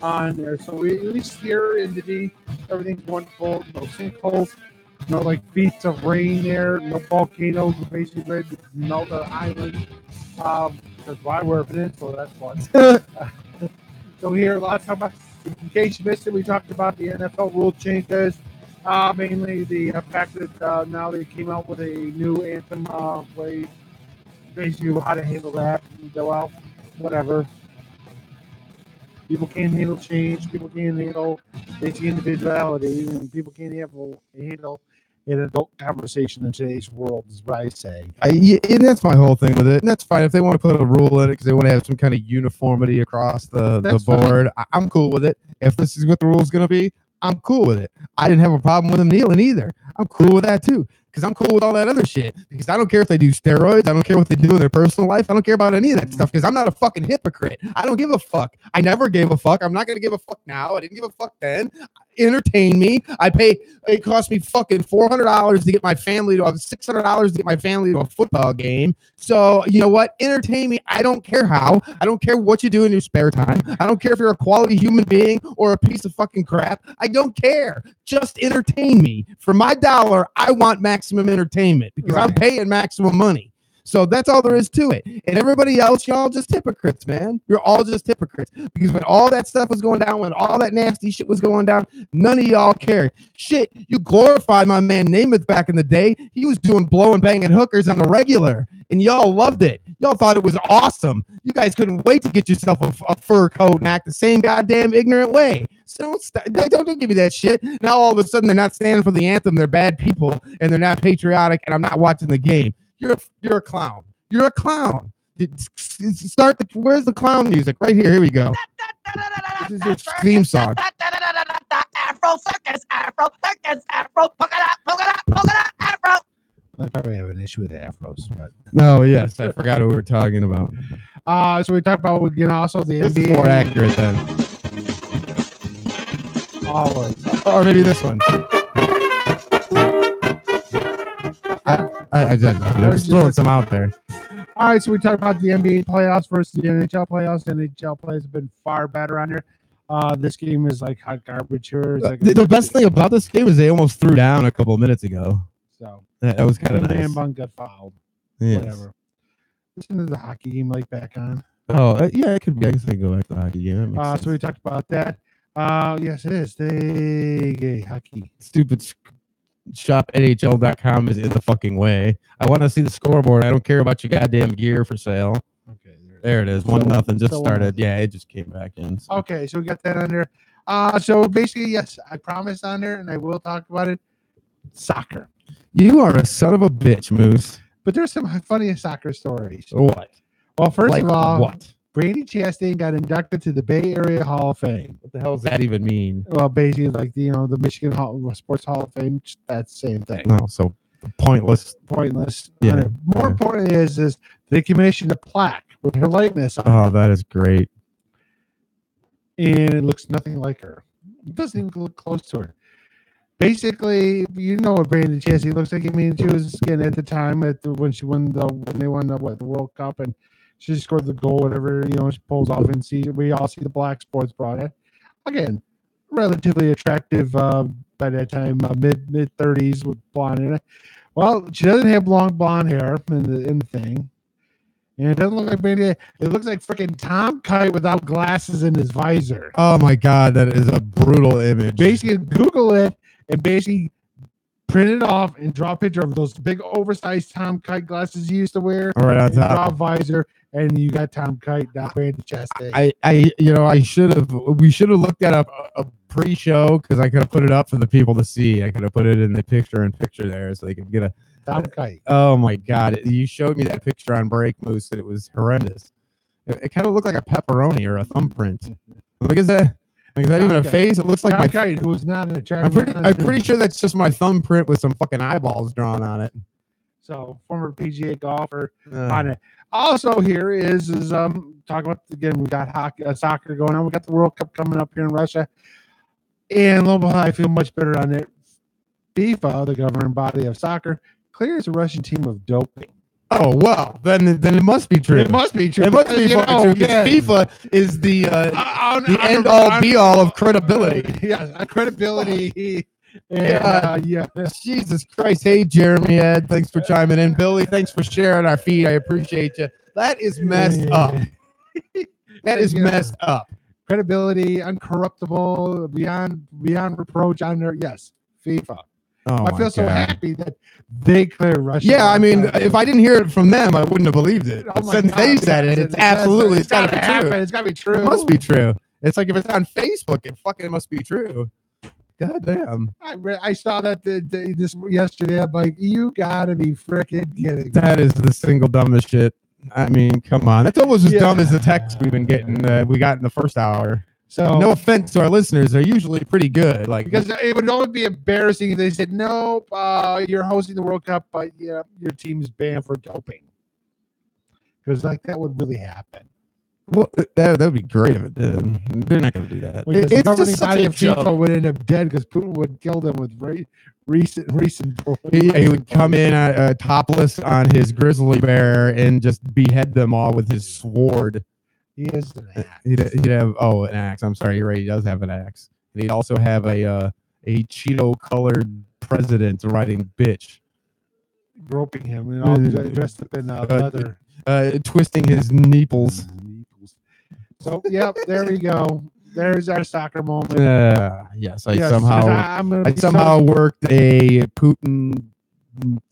on there. So we, at least here in the D, everything's wonderful. No sinkholes, no like feet of rain there, no volcanoes basically ready to melt the island. Because why we're a peninsula, that's fun. So here, a lot of time, in case you missed it, we talked about the NFL rule changes. Mainly the fact that now they came out with a new anthem way, basically how to handle that. Well, whatever. People can't handle change. People can't handle basic individuality, and people can't handle an adult conversation in today's world, is what I say. And that's my whole thing with it. And that's fine if they want to put a rule in it because they want to have some kind of uniformity across the board. I'm cool with it. If this is what the rule is going to be, I'm cool with it. I didn't have a problem with them kneeling either. I'm cool with that too. Because I'm cool with all that other shit. Because I don't care if they do steroids. I don't care what they do in their personal life. I don't care about any of that stuff. Because I'm not a fucking hypocrite. I don't give a fuck. I never gave a fuck. I'm not going to give a fuck now. I didn't give a fuck then. Entertain me. It cost me fucking $400 to get my family to $600 to get my family to a football game. So, you know what? Entertain me. I don't care how. I don't care what you do in your spare time. I don't care if you're a quality human being or a piece of fucking crap. I don't care. Just entertain me. For my dollar, I want maximum entertainment because I'm paying maximum money. So that's all there is to it. And everybody else, y'all just hypocrites, man. You're all just hypocrites. Because when all that stuff was going down, when all that nasty shit was going down, none of y'all cared. Shit, you glorified my man Namath back in the day. He was doing blowing, banging hookers on the regular. And y'all loved it. Y'all thought it was awesome. You guys couldn't wait to get yourself a fur coat and act the same goddamn ignorant way. So don't give me that shit. Now all of a sudden they're not standing for the anthem. They're bad people and they're not patriotic and I'm not watching the game. You're a clown. You're a clown. Where's the clown music? Right here. Here we go. This is your theme song. Afro circus, Afro circus, Afro polka dot, Afro. I probably have an issue with afros. But. No, yes, I forgot what we were talking about. So we talked about also the this NBA. Is more accurate then. Always. Or maybe this one. I just throwing some out there. All right, so we talked about the NBA playoffs versus the NHL playoffs. The NHL plays have been far better on here. This game is like hot garbage here. Like the best thing about this game is they almost threw down a couple of minutes ago. So that was kind of nice. Handball got fouled. Yes. Whatever. Listen to the hockey game like back on. Oh, yeah, it could be. I guess I can go back to the hockey game. So we talked about that. Yes, it is. Hockey. Stupid shop NHL.com is in the fucking way. I want to see the scoreboard. I don't care about your goddamn gear for sale. Okay. There it is. 1-0 just So, started. Yeah, it just came back in. So. Okay, so we got that on there. So basically, yes, I promised on there, and I will talk about it. Soccer. You are a son of a bitch, Moose. But there's some funny soccer stories. What? Well, first Like of all, what? Brady Chastain got inducted to the Bay Area Hall of Fame. What the hell does that even mean? Well, basically, like the Michigan Sports Hall of Fame, that's the same thing. No, so pointless. Pointless. Yeah. More important is they commissioned a plaque with her likeness on Oh, it, that is great. and it looks nothing like her. It doesn't even look close to her. Basically, you know what Brandon Chastain looks like. I mean, she was again at the time when they won the World Cup, and she scored the goal, whatever. She pulls off and we all see the black sports bra. Again, relatively attractive by that time, mid 30s with blonde hair. Well, she doesn't have long blonde hair in the thing, and it doesn't look like Brady. It looks like freaking Tom Kite without glasses in his visor. Oh my God, that is a brutal image. Basically, Google it and basically print it off and draw a picture of those big oversized Tom Kite glasses you used to wear. All right, on Draw a top. visor, and you got Tom Kite, not Brandon Chastain. We should have looked that up a pre-show because I could have put it up for the people to see. I could have put it in the picture there so they could get a. Tom Kite. Oh my God! You showed me that picture on Break Moose, and it was horrendous. It kind of looked like a pepperoni or a thumbprint. Like, is that even a face? It looks like Tom Kite, who was not an I'm attractive. pretty sure that's just my thumbprint with some fucking eyeballs drawn on it. So former PGA golfer Uh, on it. Also, here is talking about again. We got hockey, soccer going on. We got the World Cup coming up here in Russia, and lo and behold, I feel much better on it. FIFA, the governing body of soccer, clears the Russian team of doping. oh well, then it must be true. It must be true. It must be You fucking know, true. 'Cause yeah. FIFA is the end all be all of credibility. Yeah, credibility. Yeah. Yeah. Jesus Christ. Hey, Jeremy Ed, thanks for chiming in. Billy, thanks for sharing our feed. I appreciate you. That is messed up. That is messed up. Credibility, uncorruptible, beyond reproach on there. Yes, FIFA. Oh, I feel so God. happy that they clear Russia. Yeah, I mean, if I didn't hear it from them, I wouldn't have believed it. Oh But my since God, they said it, it's absolutely, it's got to be happen. true. It's got to be true. It must be true. It's like if it's on Facebook, it fucking must be true. God damn. I saw that this yesterday. I'm like, you got to be freaking kidding me. That is the single dumbest shit. I mean, come on. That's almost as Yeah. dumb as the text we've been getting. We got in the first hour. So No offense to our listeners, they're usually pretty good. Like, because it would only be embarrassing if they said, nope, you're hosting the World Cup, but yeah, your team's banned for doping. Because like that would really happen. well, that would be great if it did. They're not going to do that. Because the It's governing just such body a of FIFA joke. would end up dead because Putin would kill them with recent. He would come in topless on his grizzly bear and just behead them all with his sword. He is an axe. He'd have an axe. I'm sorry, you're right. He does have an axe. And he'd also have a Cheeto colored president riding bitch, Groping him and all dressed up in leather. twisting his nipples. So, yep, there we go. There's our soccer moment. Yes, I Yes, somehow I'm gonna I be somehow worked a Putin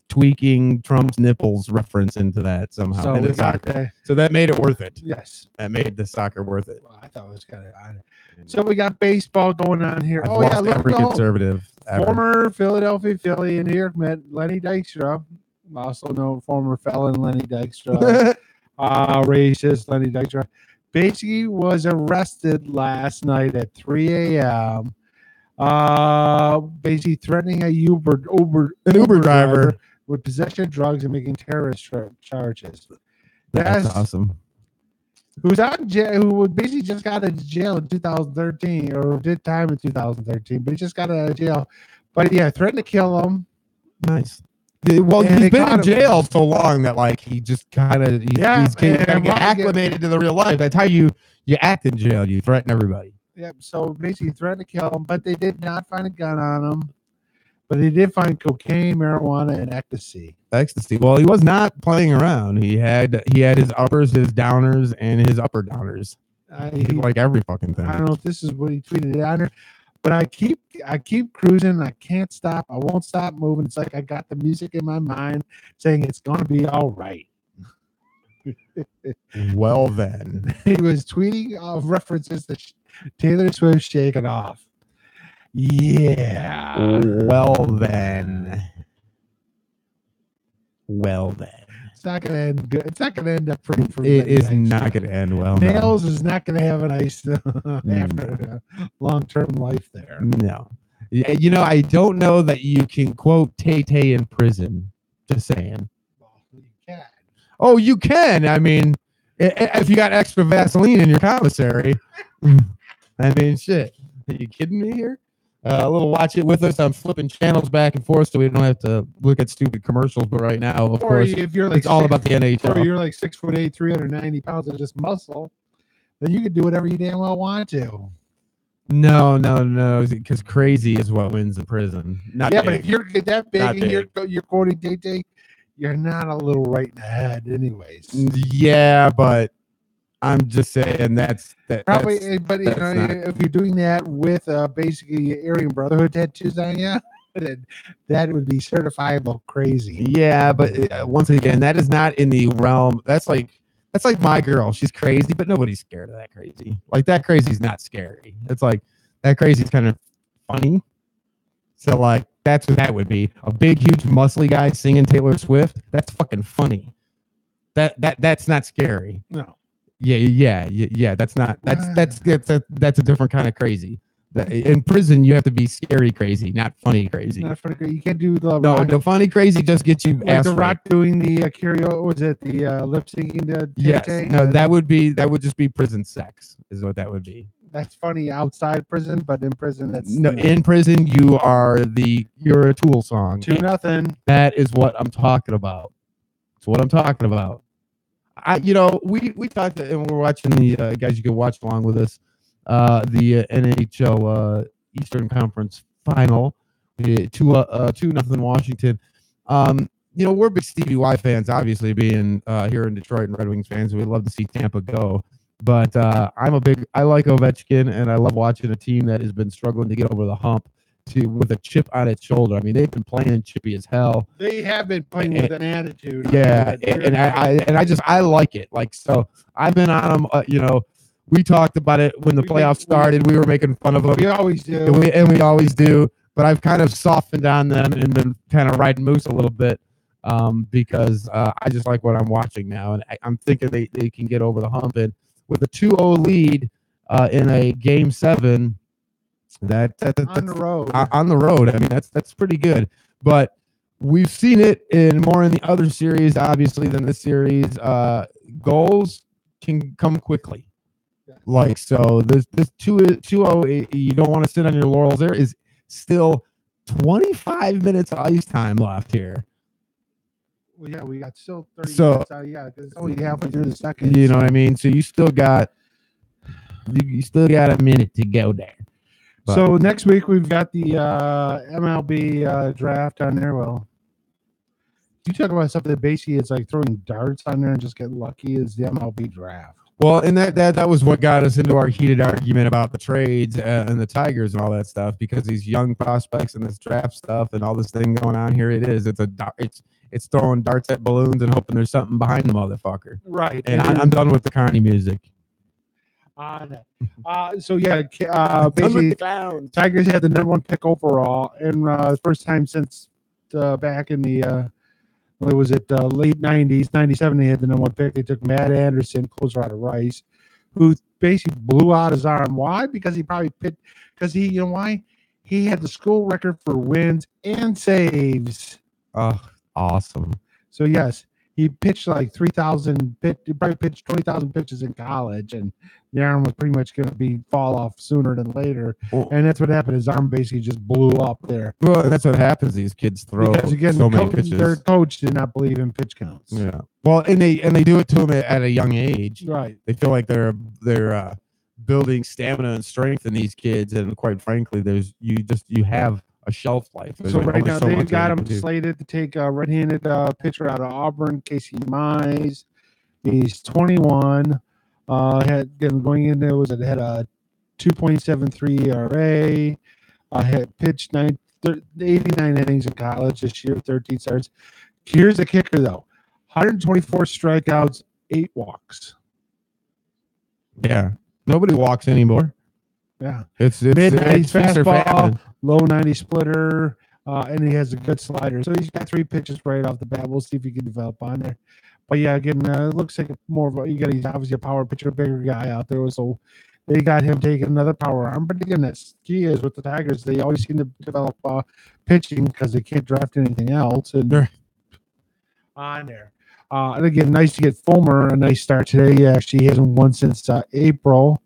tweaking Trump's nipples reference into that somehow. So, into we got soccer. that. So that made it worth it. Yes. That made the soccer worth it. Well, I thought it was kind of odd. So we got baseball going on here. I've Oh, yeah, lost look, every no. conservative ever. Former Philadelphia Philly in here met Lenny Dykstra, also known former felon Lenny Dykstra, racist Lenny Dykstra. Basically was arrested last night at 3 a.m. Basically threatening a Uber driver with possession of drugs and making terrorist charges. That's Yes. awesome. Who's out in jail? Who basically just got out of jail in 2013, or did time in 2013, but he just got out of jail. But yeah, threatened to kill him. Nice. Well, And they he's been caught in him. jail so long that like he just kind of he's Yeah, kind of and get acclimated to the real life. That's how you act in jail. You threaten everybody. Yep. So basically, threatened to kill him, but they did not find a gun on him. But they did find cocaine, marijuana, and ecstasy. Ecstasy. Well, he was not playing around. He had his uppers, his downers, and his upper downers. Like every fucking thing. I don't know if this is what he tweeted on there, but I keep cruising. I can't stop. I won't stop moving. It's like I got the music in my mind saying it's going to be all right. Well, then. He was tweeting references to Taylor Swift "Shake It Off." Yeah. Well, then. Well, then. It's not gonna end good. It's not gonna end up pretty for me. It is not going to end well. no. Nails is not gonna have a nice after long-term life there. No. You know, I don't know that you can quote Tay-Tay in prison. Just saying. Well, you can. Oh, you can. I mean, if you got extra Vaseline in your commissary. I mean, shit. Are you kidding me here? A little watch it with us. I'm flipping channels back and forth so we don't have to look at stupid commercials. But right now, of course, if you're like it's all about the NHL. Or you're like 6'8", 390 pounds of just muscle, then you can do whatever you damn well want to. No, because crazy is what wins the prison. Not Yeah, big. but if you're that big Not and you're quoting Tay-Tay, you're not a little right in the head, anyways. Yeah, but I'm just saying that's Probably, but you know, if you're doing that with basically Aryan Brotherhood tattoos on you, then that would be certifiable crazy. Yeah, but once again, that is not in the realm. That's like my girl. She's crazy, but nobody's scared of that crazy. Like that crazy is not scary. It's like that crazy is kind of funny. So like that's what that would be. A big, huge, muscly guy singing Taylor Swift. That's fucking funny. That's not scary. No. Yeah. That's a different kind of crazy. In prison, you have to be scary crazy, not funny crazy. Not funny. You can't do the No, rock, the funny crazy just gets you like ass the raped. Rock doing the karaoke. Was it the lip syncing? The Yes. Tay-Tay? No, that would just be prison sex, is what that would be. That's funny outside prison, but in prison, that's No, in prison, you're a Tool song. 2-0. That is what I'm talking about. It's what I'm talking about. We talked and we're watching the guys. You can watch along with us. The NHL Eastern Conference Final, 2-0 Washington. We're big Stevie Y fans, obviously, being here in Detroit and Red Wings fans. We love to see Tampa go. But I like Ovechkin, and I love watching a team that has been struggling to get over the hump with a chip on its shoulder. I mean, they've been playing chippy as hell. They have been playing with an attitude. Yeah, and I like it. Like, so I've been on them. We talked about it when the playoffs started. We were making fun of them. We always do. And we always do. But I've kind of softened on them and been kind of riding moose a little bit because I just like what I'm watching now. And I'm thinking they can get over the hump. And with a 2-0 lead in a Game 7, that's on the road. On the road. I mean, that's pretty good. But we've seen it more in the other series, obviously, than this series. Goals can come quickly. Like, so this 2-0, you don't want to sit on your laurels. There is still 25 minutes of ice time left here. Well, yeah, we got still 30 So, minutes. Because it's only halfway through the second. You know what I mean? So you still got a minute to go there. But, so next week we've got the MLB draft on there. Well, you talk about something that basically it's like throwing darts on there and just get lucky is the MLB draft. well, and that was what got us into our heated argument about the trades and the Tigers and all that stuff, because these young prospects and this draft stuff and all this thing going on here. It's throwing darts at balloons and hoping there's something behind the motherfucker. Right. And I'm done with the Carney music. So yeah, basically, Tigers had the #1 pick overall, and first time since back in the late '90s, '97. They had the #1 pick. They took Matt Anderson, closer out of Rice, who basically blew out his arm. Why? Because he probably pitched. Because why? He had the school record for wins and saves. Oh, awesome. So yes, he pitched like 3,000. He probably pitched 20,000 pitches in college, and the arm was pretty much going to fall off sooner than later. Well, and that's what happened. His arm basically just blew up there. Well, that's what happens. These kids throw Because again, so many pitches. their coach did not believe in pitch counts. Yeah. Well, and they do it to them at a young age. Right. They feel like they're building stamina and strength in these kids, and quite frankly, you have a shelf life. There's So only right now so they've much got you him can do. slated to take a red-handed pitcher out of Auburn, Casey Mize. He's 21. Had a 2.73 ERA. Had pitched 89 innings in college this year, 13 starts. Here's the kicker though: 124 strikeouts 8 walks. Yeah. Nobody walks anymore. Yeah. It's Mid-90s feast or fastball, famine. low 90 splitter, and he has a good slider. So he's got 3 pitches right off the bat. We'll see if he can develop on there. But yeah, again, it looks like more of he's obviously a power pitcher, bigger guy out there. So they got him taking another power arm. But again, that's key is with the Tigers. They always seem to develop pitching because they can't draft anything else. And they're on there. And again, nice to get Fulmer a nice start today. He actually hasn't won since April.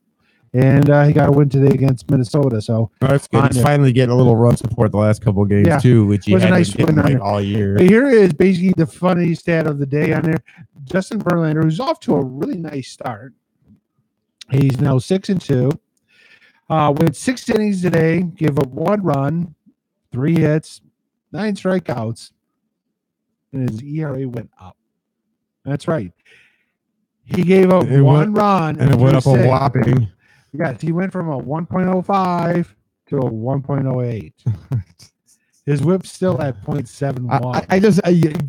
And he got a win today against Minnesota. So that's good. He's finally getting a little run support the last couple of games too, which he had nice been getting all year. But here is basically the funny stat of the day on there. Justin Verlander, who's off to a really nice start. He's now 6-2. Went 6 innings today, gave up 1 run, 3 hits, 9 strikeouts, and his ERA went up. That's right. He gave up 1 run and it went up a whopping. Yes, he went from a 1.05 to a 1.08. His whip's still at 0.71. I just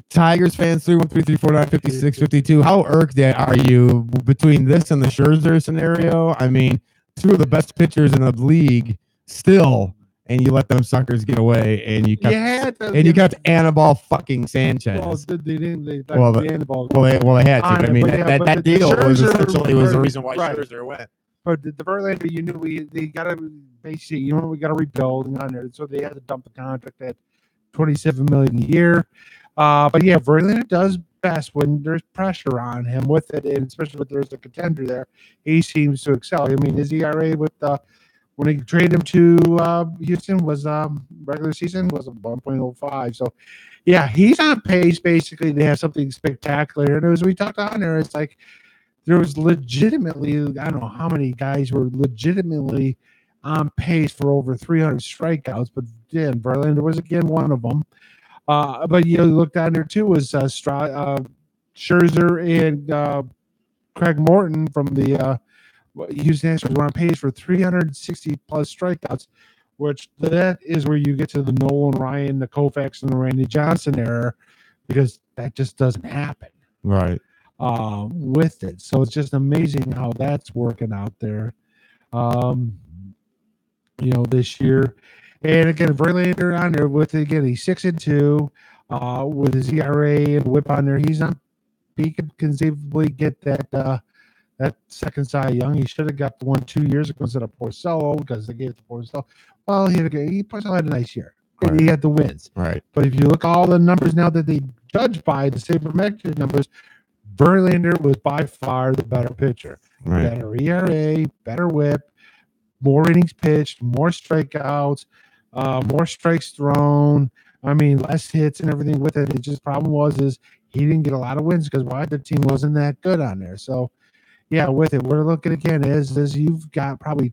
Tigers fans 313-349-5652. How irked are you between this and the Scherzer scenario? I mean, 2 of the best pitchers in the league still, and you let them suckers get away, and you kept you kept Anibal fucking Sanchez. Well, they didn't. They had to. I mean, that deal was essentially the reason why Scherzer went. But the Verlander, you knew they got to basically, we got to rebuild on there, so they had to dump the contract at $27 million a year. But yeah, Verlander does best when there's pressure on him with it, and especially when there's a contender there. He seems to excel. I mean, his ERA with when they traded him to Houston was regular season was a 1.05. So yeah, he's on pace basically to have something spectacular. And as we talked on there, it's like there was legitimately, I don't know how many guys were legitimately on pace for over 300 strikeouts, but then Verlander was again one of them. But you look down there too was Scherzer and Craig Morton from the Houston Astros were on pace for 360 plus strikeouts, which that is where you get to the Nolan Ryan, the Koufax, and the Randy Johnson era, because that just doesn't happen. Right. With it. So it's just amazing how that's working out there, this year. And again, Verlander on there with it again, he's 6-2, with his ERA and whip on there. He could conceivably get that second Cy Young. He should have got the one 2 years ago instead of Porcello, because they gave it to Porcello. Well, Porcello had a nice year. Right. He had the wins. Right. But if you look at all the numbers now that they judge by, the sabermetric numbers, Verlander was by far the better pitcher. Right. Better ERA, better whip, more innings pitched, more strikeouts, more strikes thrown. I mean, less hits and everything with it. It just problem is he didn't get a lot of wins because the team wasn't that good on there. So, yeah, with it, we're looking again is you've got probably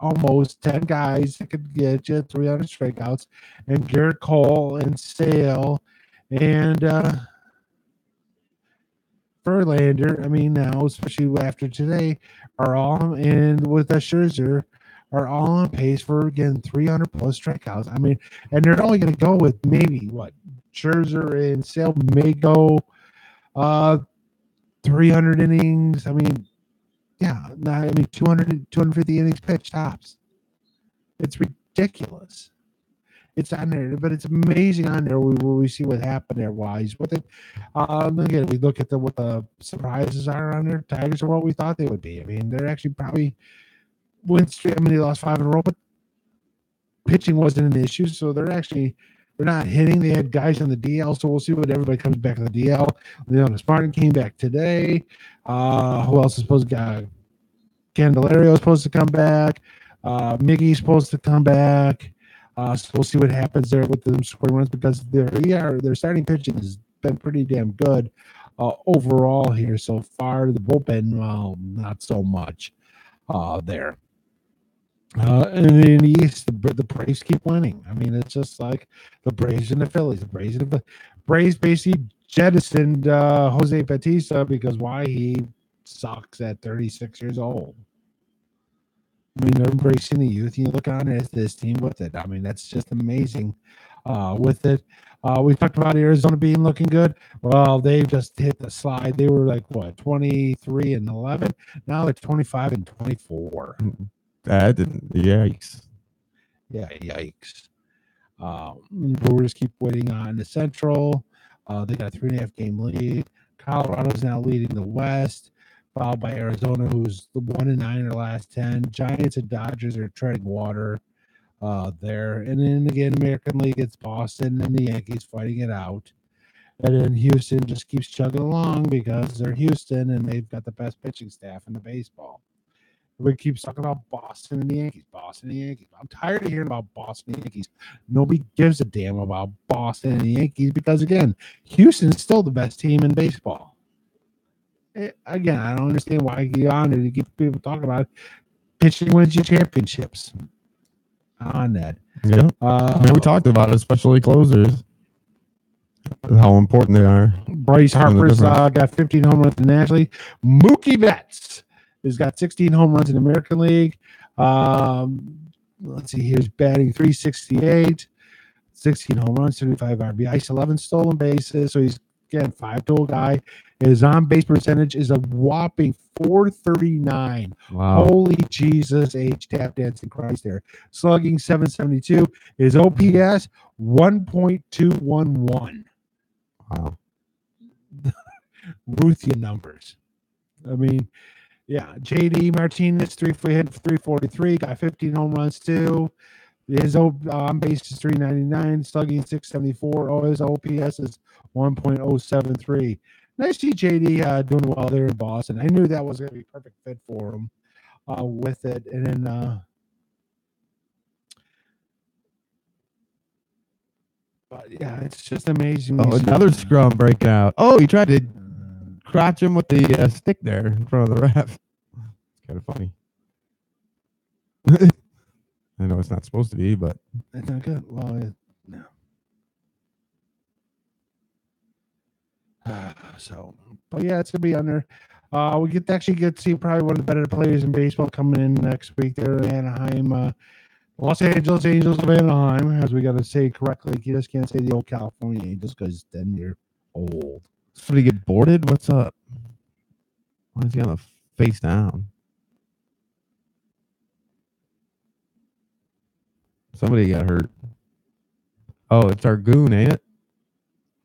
almost 10 guys that could get you 300 strikeouts, and Garrett Cole and Sale and Verlander, I mean, now, especially after today, are all in with the Scherzer, are all on pace for, again, 300 plus strikeouts. I mean, and they're only going to go with maybe Scherzer and Sale may go 300 innings. I mean, 250 innings pitched tops. It's ridiculous. It's on there, but it's amazing on there. We see what happened there wise with it. Again, we look at what the surprises are on there. Tigers are what we thought they would be. I mean, they're actually probably went straight. I mean, they lost 5 in a row, but pitching wasn't an issue. So they're not hitting. They had guys on the DL, so we'll see what everybody comes back on the DL. Leon Spartan came back today. Who else is supposed to? Candelario is supposed to come back. Miggy's supposed to come back. So we'll see what happens there with them scoring runs, because their starting pitching has been pretty damn good overall here so far. The bullpen, well, not so much there. And in the East, the Braves keep winning. I mean, it's just like the Braves and the Phillies. The Braves basically jettisoned Jose Bautista because why? He sucks at 36 years old. I mean, they're embracing the youth. You look on at this team with it. I mean, that's just amazing with it. We talked about Arizona being looking good. Well, they just hit the slide. They were like what 23-11. Now they're 25-24. That didn't. Yikes. Yeah, yikes. Brewers keep waiting on the Central. They got a 3.5 game lead. Colorado's now leading the West, followed by Arizona, who's the 1-9 in their last 10. Giants and Dodgers are treading water there. And then again, American League, it's Boston and the Yankees fighting it out. And then Houston just keeps chugging along because they're Houston and they've got the best pitching staff in the baseball. We keep talking about Boston and the Yankees, Boston and the Yankees. I'm tired of hearing about Boston and the Yankees. Nobody gives a damn about Boston and the Yankees because, again, Houston's still the best team in baseball. Again, I don't understand why you get on it to keep people talking about it. Pitching wins you championships. On that. Yeah. We talked about it, especially closers, how important they are. Bryce Harper's got 15 home runs in the National League. Mookie Betts has got 16 home runs in the American League. Let's see, here's batting 368, 16 home runs, 35 RBIs, 11 stolen bases. So he's, again, 5-tool guy. His on-base percentage is a whopping 439. Wow. Holy Jesus, tap dancing Christ there. Slugging 772. His OPS 1.211. Wow. Ruthia numbers. I mean, yeah. JD Martinez, 343, got 15 home runs too. His on base is 399, slugging 674. Oh, his OPS is 1.073. Nice to see JD doing well there in Boston. I knew that was going to be a perfect fit for him with it. And then, but yeah, it's just amazing. Oh, another scrum breakout. Oh, he tried to crotch him with the stick there in front of the ref. It's kind of funny. I know it's not supposed to be, but it's not good. Well, no. So, but yeah, it's gonna be under. We get to actually get to see probably one of the better players in baseball coming in next week. There in Anaheim, Los Angeles Angels of Anaheim, as we got to say correctly. You just can't say the old California Angels because then you're old. Did he get boarded? What's up? Why is he on the face down? Somebody got hurt. Oh, it's our goon, ain't it?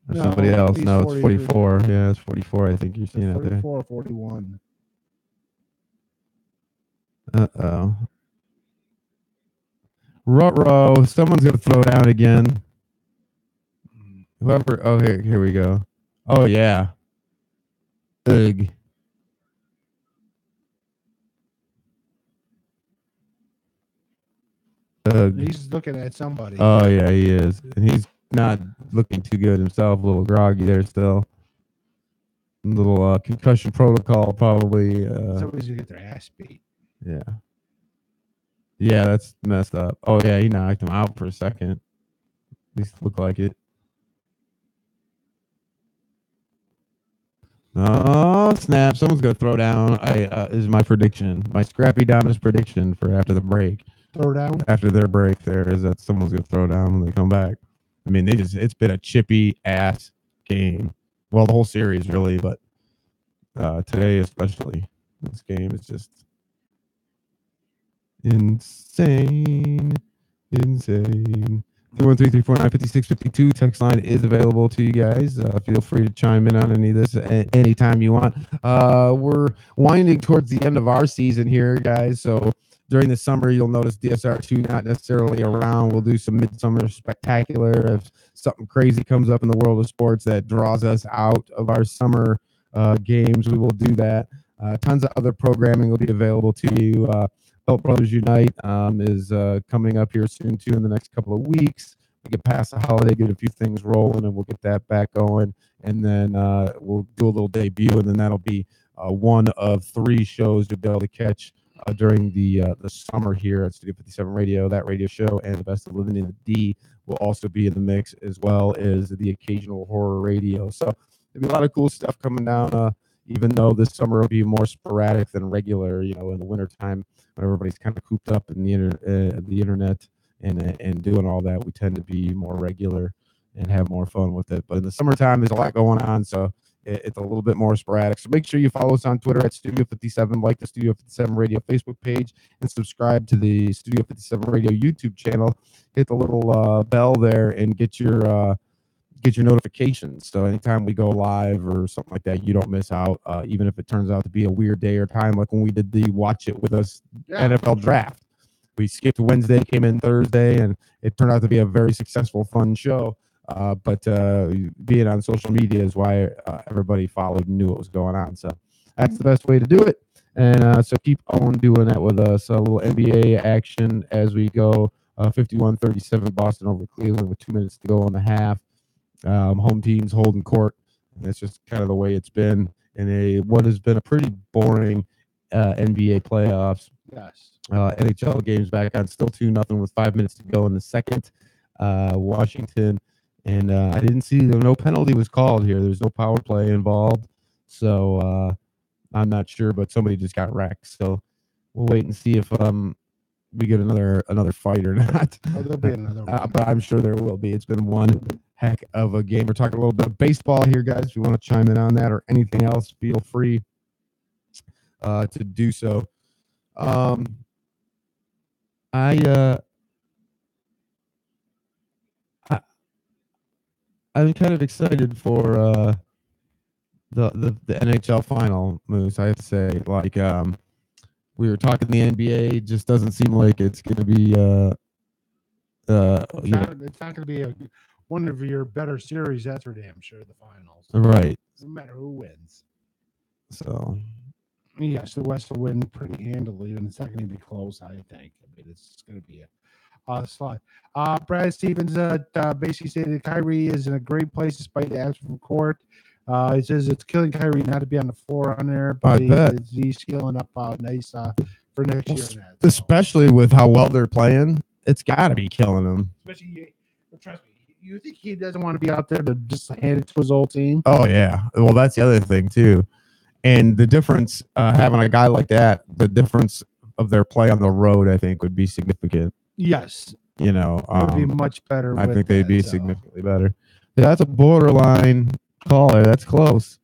Or No, somebody else? he's No, it's 43. 44. Yeah, it's 44. I think you're seeing out there. 44 or 41. Uh-oh. Ruh-roh. Someone's going to throw down again. Whoever. Oh, here we go. Oh, yeah. Ugh. He's looking at somebody. Oh, yeah, he is. And he's not looking too good himself. A little groggy there still. A little concussion protocol probably. Somebody's going to get their ass beat. Yeah. Yeah, that's messed up. Oh, yeah, he knocked him out for a second. At least it looked like it. Oh, snap. Someone's going to throw down. Is my prediction. My Scrappy Dominus prediction for after the break. Throw down? After their break there is that someone's going to throw down when they come back. I mean, it's been a chippy-ass game. Well, the whole series, really, but today especially. This game is just insane. 213-349-5652. Text line is available to you guys. Feel free to chime in on any of this anytime you want. We're winding towards the end of our season here, guys. So during the summer, you'll notice DSR2 not necessarily around. We'll do some midsummer spectacular. If something crazy comes up in the world of sports that draws us out of our summer games, we will do that. Tons of other programming will be available to you. Belt Brothers Unite is coming up here soon, too, in the next couple of weeks. We get past the holiday, get a few things rolling, and we'll get that back going. And then we'll do a little debut, and then that'll be one of 3 shows you'll be able to catch during the summer here at Studio 57 Radio. That radio show and the Best of Living in the D will also be in the mix, as well as the occasional horror radio. So there'll be a lot of cool stuff coming down, even though this summer will be more sporadic than regular, in the wintertime when everybody's kind of cooped up in the internet and doing all that. We tend to be more regular and have more fun with it. But in the summertime, there's a lot going on, so it's a little bit more sporadic. So make sure you follow us on Twitter at Studio 57, like the Studio 57 Radio Facebook page, and subscribe to the Studio 57 Radio YouTube channel. Hit the little bell there and get your notifications. So anytime we go live or something like that, you don't miss out. Even if it turns out to be a weird day or time, like when we did the Watch It With Us NFL draft. We skipped Wednesday, came in Thursday, and it turned out to be a very successful, fun show. But being on social media is why everybody followed and knew what was going on. So that's the best way to do it. And so keep on doing that with us. A little NBA action as we go. 51-37 Boston over Cleveland with 2 minutes to go in the half. Home teams holding court. And that's just kind of the way it's been in what has been a pretty boring NBA playoffs. Yes. NHL games back on, still 2-0 with 5 minutes to go in the second. Washington, and I didn't see no penalty was called here. There's no power play involved, so I'm not sure, but somebody just got wrecked. So we'll wait and see if we get another fight or not. Oh, there'll be another one. But I'm sure there will be. It's been one heck of a game. We're talking a little bit of baseball here, guys. If you want to chime in on that or anything else, feel free to do so. I'm kind of excited for the NHL final moves. I have to say, like we were talking, the NBA just doesn't seem like it's going to be. It's not going to be one of your better series. That's for damn sure. The finals, right? No matter who wins. So. Yes, the West will win pretty handily, and it's not going to be close, I think. I mean, it's going to be a slot. Brad Stevens basically stated Kyrie is in a great place despite the absence from court. He says it's killing Kyrie not to be on the floor on there, but he's healing up nice for next year. Especially with how well they're playing, it's got to be killing him. Especially, trust me, you think he doesn't want to be out there to just hand it to his old team? Oh, yeah. Well, that's the other thing, too. And the difference, having a guy like that, the difference of their play on the road, I think, would be significant. Yes. You know, would be much better. I think they'd be significantly better. That's a borderline call there. That's close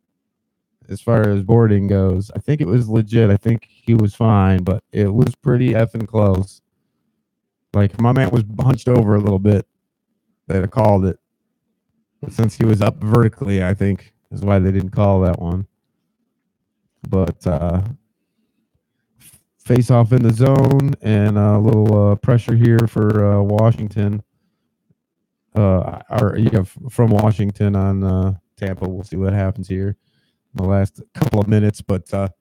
as far as boarding goes. I think it was legit. I think he was fine, but it was pretty effing close. Like, my man was hunched over a little bit. They'd have called it. But since he was up vertically, I think is why they didn't call that one. But face off in the zone and a little pressure here for Washington. From Washington on Tampa. We'll see what happens here in the last couple of minutes. But God,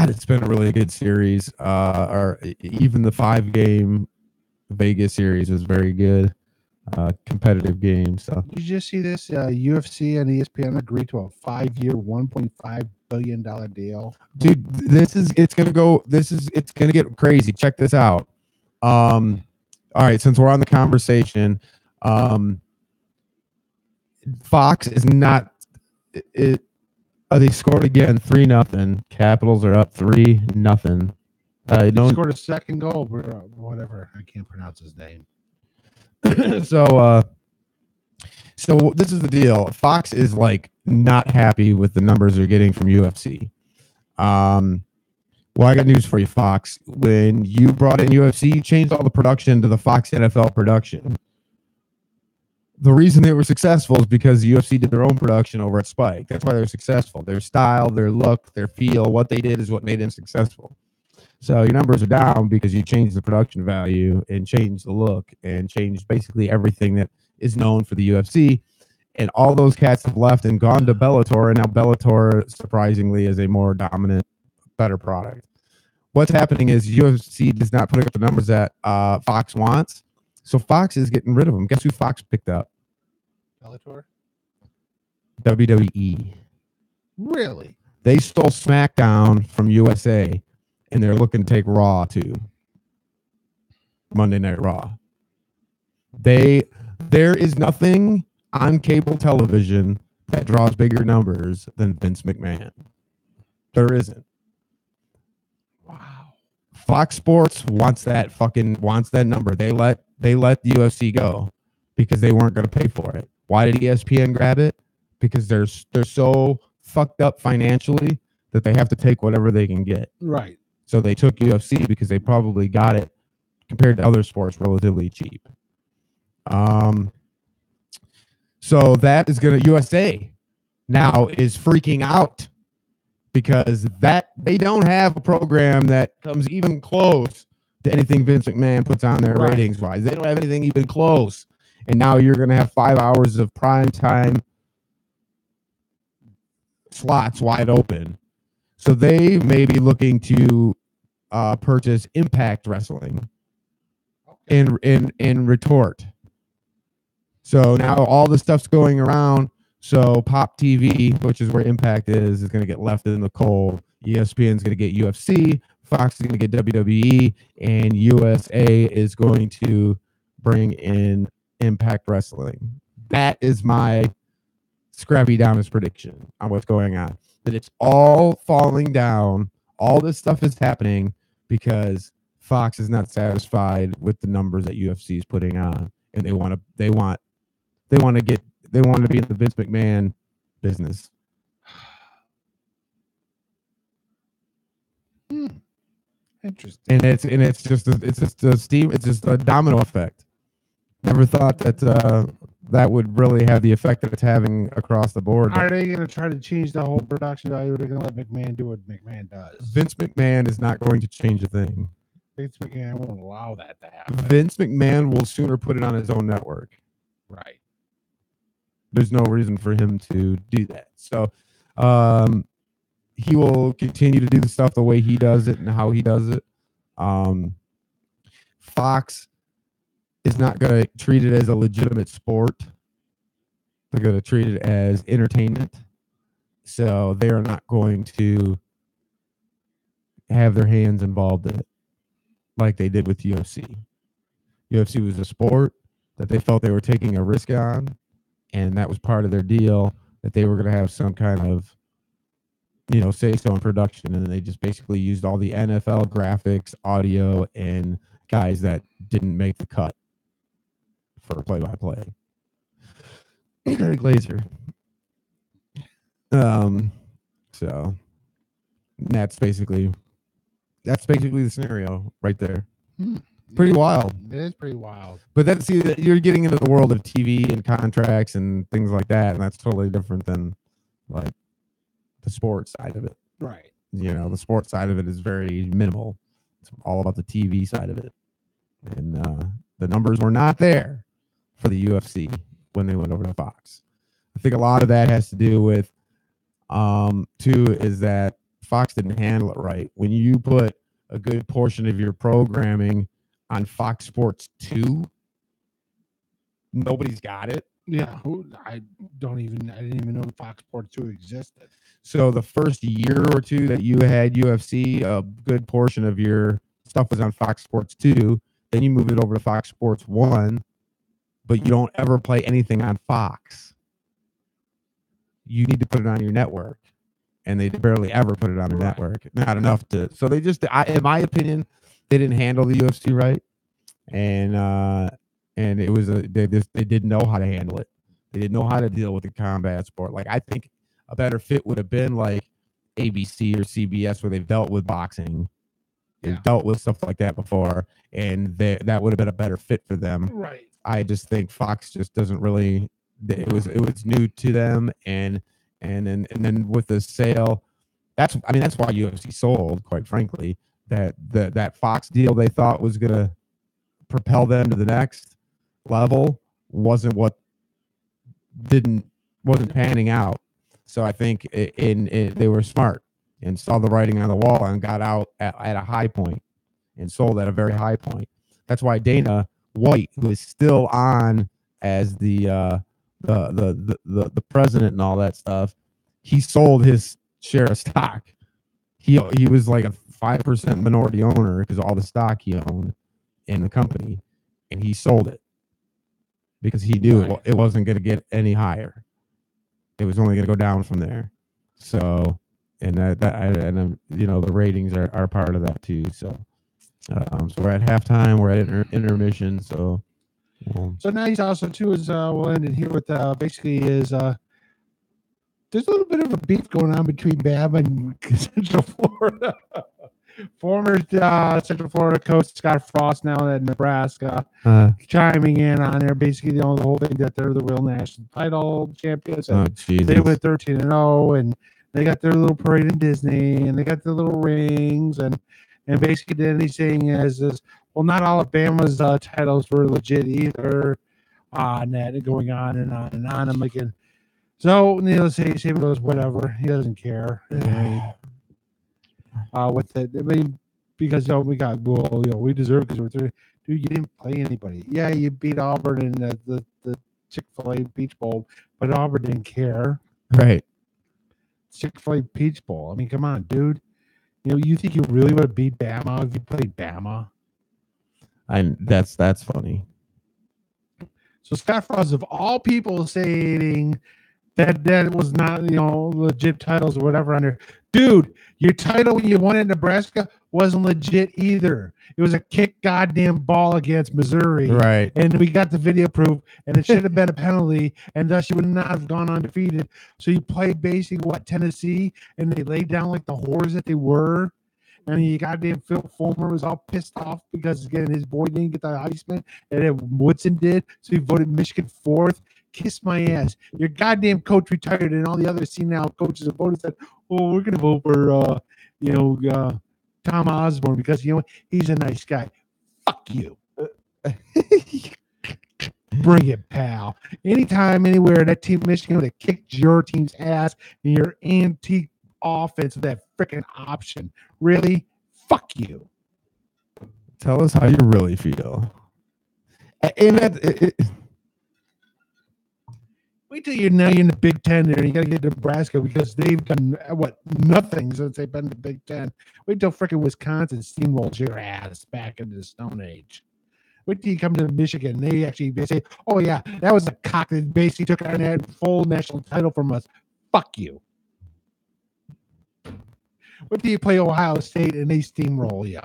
it's been a really good series. Or even the 5-game Vegas series was very good. Competitive game. So did you just see this? UFC and ESPN agreed to a 5-year, $1.5 billion deal. Dude, it's gonna get crazy. Check this out. All right, since we're on the conversation, Fox is not it. They scored again, 3-0. Capitals are up 3-0. They scored a second goal, whatever. I can't pronounce his name. So this is the deal. Fox is like not happy with the numbers they're getting from UFC. Well, I got news for you, Fox. When you brought in UFC, you changed all the production to the Fox NFL production. The reason they were successful is because UFC did their own production over at Spike. That's why they're successful. Their style, their look, their feel, what they did is what made them successful. So your numbers are down because you changed the production value and changed the look and changed basically everything that is known for the UFC. And all those cats have left and gone to Bellator. And now Bellator, surprisingly, is a more dominant, better product. What's happening is UFC is not putting up the numbers that Fox wants. So Fox is getting rid of them. Guess who Fox picked up? Bellator? WWE. Really? They stole SmackDown from USA. And they're looking to take Raw too. Monday Night Raw. There is nothing on cable television that draws bigger numbers than Vince McMahon. There isn't. Wow. Fox Sports wants that number. They let the UFC go because they weren't going to pay for it. Why did ESPN grab it? Because they're so fucked up financially that they have to take whatever they can get. Right. So they took UFC because they probably got it compared to other sports relatively cheap. So that is going to USA now is freaking out because that they don't have a program that comes even close to anything Vince McMahon puts on there ratings wise. They don't have anything even close. And now you're going to have 5 hours of prime time slots wide open. So they may be looking to purchase Impact Wrestling in retort. So now all the stuff's going around. So Pop TV, which is where Impact is going to get left in the cold. ESPN's going to get UFC. Fox is going to get WWE. And USA is going to bring in Impact Wrestling. That is my Scrappy Downers prediction on what's going on. That it's all falling down. All this stuff is happening because Fox is not satisfied with the numbers that UFC is putting on, and they want to be in the Vince McMahon business. Interesting. And it's just a domino effect. Never thought that that would really have the effect that it's having across the board. Are they going to try to change the whole production value? Or are they going to let McMahon do what McMahon does? Vince McMahon is not going to change a thing. Vince McMahon won't allow that to happen. Vince McMahon will sooner put it on his own network. Right. There's no reason for him to do that. So he will continue to do the stuff the way he does it and how he does it. Fox is not going to treat it as a legitimate sport. They're going to treat it as entertainment. So they are not going to have their hands involved in it like they did with UFC. UFC was a sport that they felt they were taking a risk on, and that was part of their deal, that they were going to have some kind of, say-so in production, and they just basically used all the NFL graphics, audio, and guys that didn't make the cut for play-by-play. Glazer. So that's basically the scenario right there. Pretty wild. It is pretty wild. But then you're getting into the world of TV and contracts and things like that, and that's totally different than like the sports side of it. Right. The sports side of it is very minimal. It's all about the TV side of it. And the numbers were not there for the UFC when they went over to Fox. I think a lot of that has to do with, too, is that Fox didn't handle it right. When you put a good portion of your programming on Fox Sports 2, nobody's got it. Yeah, I didn't even know Fox Sports 2 existed. So the first year or two that you had UFC, a good portion of your stuff was on Fox Sports 2. Then you move it over to Fox Sports 1, but you don't ever play anything on Fox. You need to put it on your network, and they barely ever put it on their network. Not enough to. So they just, in my opinion, they didn't handle the UFC right, and it was they didn't know how to handle it. They didn't know how to deal with the combat sport. Like, I think a better fit would have been like ABC or CBS, where they've dealt with boxing. They've dealt with stuff like that before, and that would have been a better fit for them. Right. I just think Fox just doesn't really. It was new to them, and then with the sale, that's why UFC sold. Quite frankly, that Fox deal they thought was gonna propel them to the next level wasn't panning out. So I think they were smart and saw the writing on the wall and got out at a high point and sold at a very high point. That's why Dana White, who is still on as the president and all that stuff, he sold his share of stock. He was like a 5% minority owner because of all the stock he owned in the company, and he sold it because he knew it wasn't going to get any higher. It was only going to go down from there. So, and the ratings are part of that too. So, so we're at halftime. We're at intermission. So, Well, So now he's also too is we'll end it here with basically is there's a little bit of a beef going on between Bama and Central Florida. Former Central Florida coach Scott Frost, now at Nebraska, chiming in on there. Basically, the whole thing that they're the real national title champions. oh And Jesus. they went 13-0, and they got their little parade in Disney, and they got their little rings, and basically then he's saying is well, not all of Bama's titles were legit either. And that going on and on and on. I'm like, so needless to say, Saban goes whatever. He doesn't care. With it, I mean, because we got we deserve because we're dude, you didn't play anybody. Yeah, you beat Auburn in the Chick-fil-A Peach Bowl, but Auburn didn't care. Right. Chick-fil-A Peach Bowl. I mean, come on, dude. You think you really would have beat Bama if you played Bama? That's funny. So Scott Frost, of all people, saying that was not legit titles or whatever on there. Dude, your title when you won in Nebraska wasn't legit either. It was a kick goddamn ball against Missouri. Right. And we got the video proof, and it should have been a penalty, and thus you would not have gone undefeated. So you played basically Tennessee, and they laid down like the whores that they were. And you goddamn Phil Fulmer was all pissed off because again his boy didn't get the Heisman, and then Woodson did, so he voted Michigan fourth. Kiss my ass. Your goddamn coach retired, and all the other senile coaches have voted said, "Oh, we're gonna vote for Tom Osborne because he's a nice guy." Fuck you. Bring it, pal. Anytime, anywhere, that team Michigan would have kicked your team's ass and your antique offense with that freaking option. Really? Fuck you. Tell us how you really feel. And wait till you're in the Big Ten there, and you got to get Nebraska because they've done nothing since they've been in the Big Ten. Wait till freaking Wisconsin steamrolls your ass back into the Stone Age. Wait till you come to Michigan, they say, "Oh yeah, that was a cock that basically took our full national title from us." Fuck you. Wait till you play Ohio State and they steamroll you.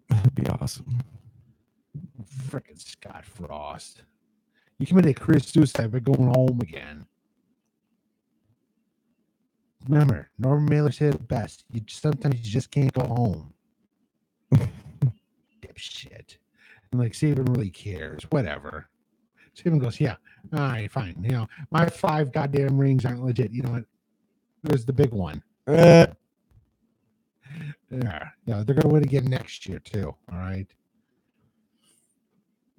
That'd be awesome. Freaking Scott Frost. You committed career suicide by going home again. Remember, Norman Mailer said it best. Sometimes you just can't go home. Dipshit. And Saban really cares. Whatever. Saban goes, yeah, all right, fine. My 5 goddamn rings aren't legit. You know what? There's the big one. Yeah, they're gonna win again next year too. All right.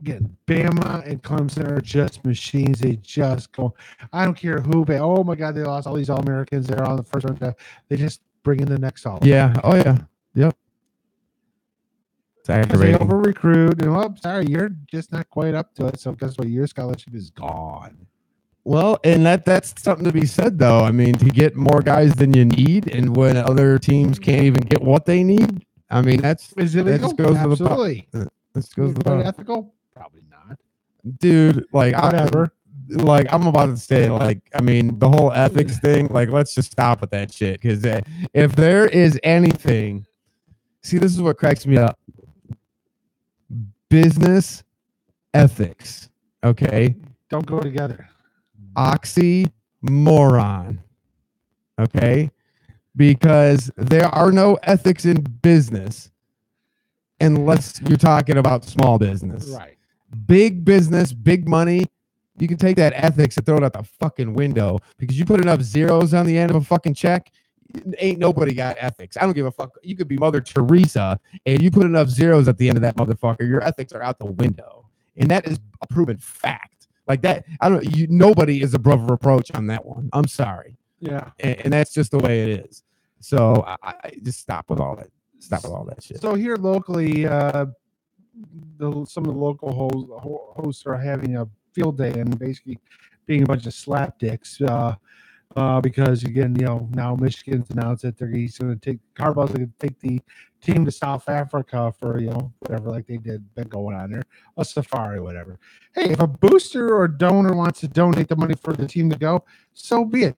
Again, Bama and Clemson are just machines. They just go. I don't care who. Oh my God, they lost all these All-Americans. They're on the first round. They just bring in the next all. Yeah. Oh yeah. Yep. It's aggravating. They over recruit. And sorry, you're just not quite up to it. So guess what? Your scholarship is gone. Well, and that's something to be said, though. I mean, to get more guys than you need, and when other teams can't even get what they need, I mean, that's is it legal? Absolutely. This goes to the ethical. Probably not, dude. Whatever. I'm about to say, I mean, the whole ethics thing. Let's just stop with that shit. Because if there is anything, see, this is what cracks me up. Business ethics. Okay. Don't go together. Oxymoron. Okay? Because there are no ethics in business unless you're talking about small business. Right. Big business, big money, you can take that ethics and throw it out the fucking window because you put enough zeros on the end of a fucking check, ain't nobody got ethics. I don't give a fuck. You could be Mother Teresa and you put enough zeros at the end of that motherfucker, your ethics are out the window. And that is a proven fact. That, nobody is above reproach on that one. I'm sorry. Yeah. And that's just the way it is. So I just stop with all that. Stop with all that shit. So here locally, some of the local hosts are having a field day and basically being a bunch of slapdicks because again, now Michigan's announced that he's going to take Harbaugh's going to take the team to South Africa for whatever they been going on there, a safari, whatever. Hey, if a booster or donor wants to donate the money for the team to go, so be it.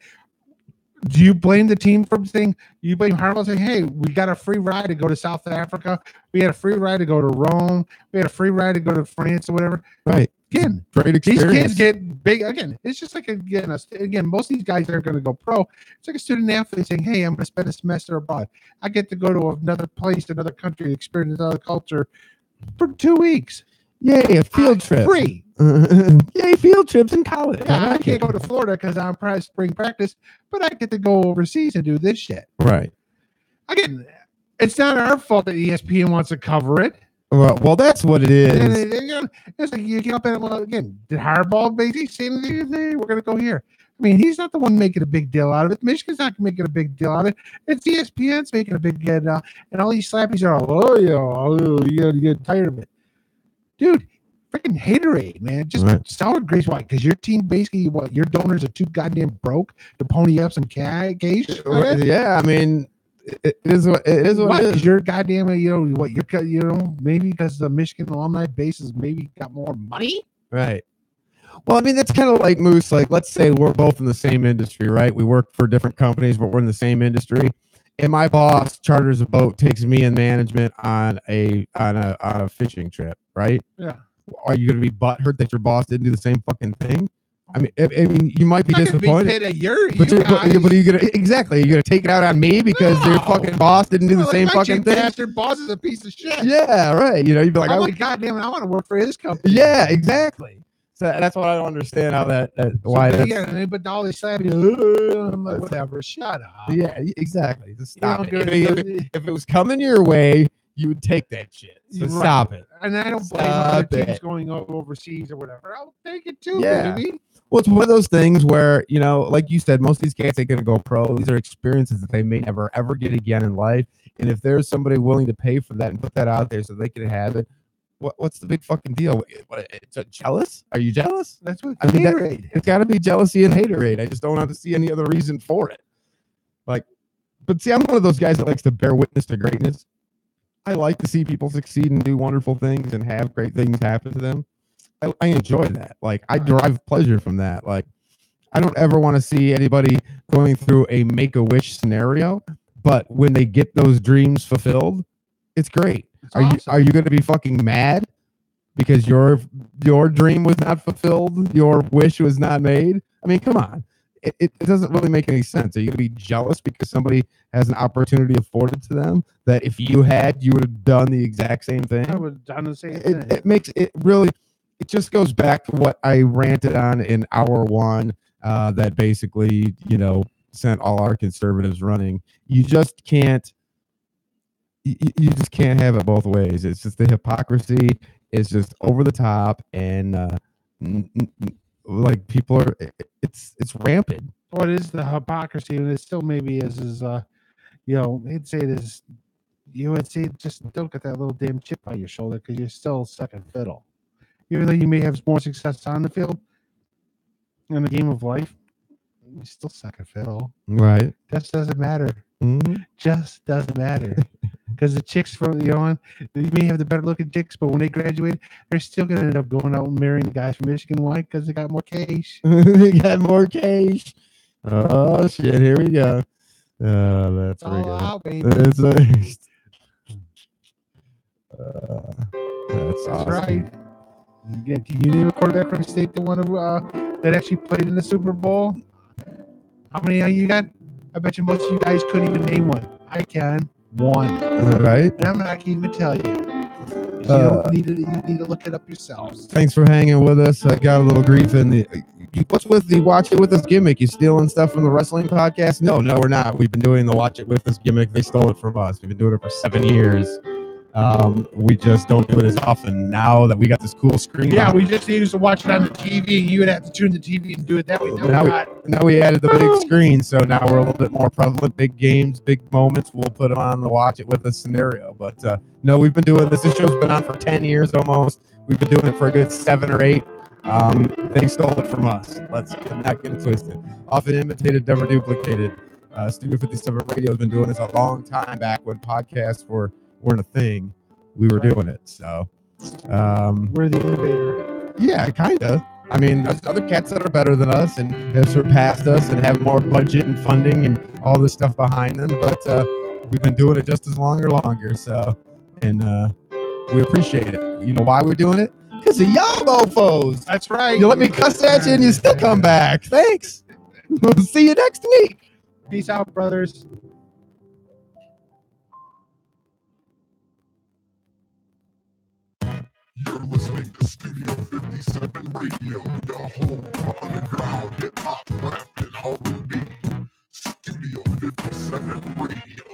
Do you blame the team for saying, you blame Harbaugh saying, hey, we got a free ride to go to South Africa. We had a free ride to go to Rome. We had a free ride to go to France or whatever. Right. Again, Great these experience. kids get big. Again, it's just like, again, most of these guys aren't going to go pro. It's like a student athlete saying, hey, I'm going to spend a semester abroad. I get to go to another place, another country, experience another culture for 2 weeks. Yay, a field trip. Free. Yay, field trips in college. Yeah, I can't go to Florida because I'm probably spring practice, but I get to go overseas and do this shit. Right. Again, it's not our fault that ESPN wants to cover it. Well, that's what it is. And it's like you get up and, well, again, did Harbaugh basically say, we're going to go here? I mean, he's not the one making a big deal out of it. Michigan's not making a big deal out of it. It's ESPN's making a big deal. And all these slappies are all, you get tired of it. Dude, freaking haterade, man. Just sour grapes. Why? Because your team basically, your donors are too goddamn broke to pony up some cash? Yeah, I mean, it is what it is. What it is. Your goddamn, maybe because the Michigan alumni base has maybe got more money? Right. Well, I mean, that's kind of like Moose. Like, let's say we're both in the same industry, right? We work for different companies, but we're in the same industry. And my boss charters a boat, takes me and management on a fishing trip, right? Yeah. Are you going to be butthurt that your boss didn't do the same fucking thing? I mean, you might be disappointed. But are you gonna exactly? You're gonna take it out on me because your fucking boss didn't do the same fucking thing. Your boss is a piece of shit. Yeah, right. You know, you'd be like, I'm like, goddamn it, I want to work for his company. Yeah, exactly. So that's what I don't understand how why that's. Yeah, but all they say, I'm like, whatever, shut up. Yeah, exactly. Just stop it. If it was coming your way, you would take that shit. So stop it. And I don't blame other teams going overseas or whatever. I'll take it too, baby. Well, it's one of those things where, you know, like you said, most of these cats ain't going to go pro. These are experiences that they may never, ever get again in life. And if there's somebody willing to pay for that and put that out there so they can have it, what's the big fucking deal? It's jealous? Are you jealous? That's what haterade. It's got to be jealousy and haterade. I just don't have to see any other reason for it. Like, but see, I'm one of those guys that likes to bear witness to greatness. I like to see people succeed and do wonderful things and have great things happen to them. I enjoy that. Like, I derive pleasure from that. Like, I don't ever want to see anybody going through a make-a-wish scenario, but when they get those dreams fulfilled, it's great. Are you going to be fucking mad because your dream was not fulfilled, your wish was not made? I mean, come on. It doesn't really make any sense. Are you going to be jealous because somebody has an opportunity afforded to them that if you had, you would have done the exact same thing? I would have done the same thing. It makes it really, it just goes back to what I ranted on in hour one that basically, you know, sent all our conservatives running. You just can't, you just can't have it both ways. It's just the hypocrisy. It's just over the top and like people are, it's rampant. What is the hypocrisy? And it still maybe is you know, he'd say this, you would say just don't get that little damn chip on your shoulder because you're still second fiddle. Even though you may have more success on the field in the game of life, you're still second fiddle. Right. Just doesn't matter. Mm-hmm. Just doesn't matter. Because the chicks from you may have the better looking chicks, but when they graduate, they're still gonna end up going out and marrying the guys from Michigan. Why? Because they got more cash. They got more cash. Oh shit! Here we go. That's all out, baby. That's awesome. Right. Again, can you name a quarterback from the state that actually played in the Super Bowl? How many you got? I bet you most of you guys couldn't even name one. I can. One. Right. And I'm not going to even tell you. You need to look it up yourselves. Thanks for hanging with us. I got a little grief in the. What's with the Watch It With Us gimmick? You stealing stuff from the wrestling podcast? No, we're not. We've been doing the Watch It With Us gimmick. They stole it from us. We've been doing it for 7 years. We just don't do it as often now that we got this cool screen. Yeah, we just used to watch it on the TV. You would have to tune the TV and do it that way. Now we added the big screen, so now we're a little bit more prevalent. Big games, big moments. We'll put them on the Watch It With Us scenario. But no, we've been doing this. This show's been on for 10 years almost. We've been doing it for a good 7 or 8. They stole it from us. Let's not get it twisted. Often imitated, never duplicated. Studio 57 Radio has been doing this a long time back when podcasts weren't a thing. We were doing it. So we're the innovator. Yeah, kind of. I mean, there's other cats that are better than us and have surpassed us and have more budget and funding and all this stuff behind them. But we've been doing it just as long or longer. So, and we appreciate it. You know why we're doing it? Because of y'all mofos. That's right. You let me cuss at you and you still come back. Thanks. We'll see you next week. Peace out, brothers. You're listening to Studio 57 Radio, the home of underground hip hop, rap, and R&B. Studio 57 Radio.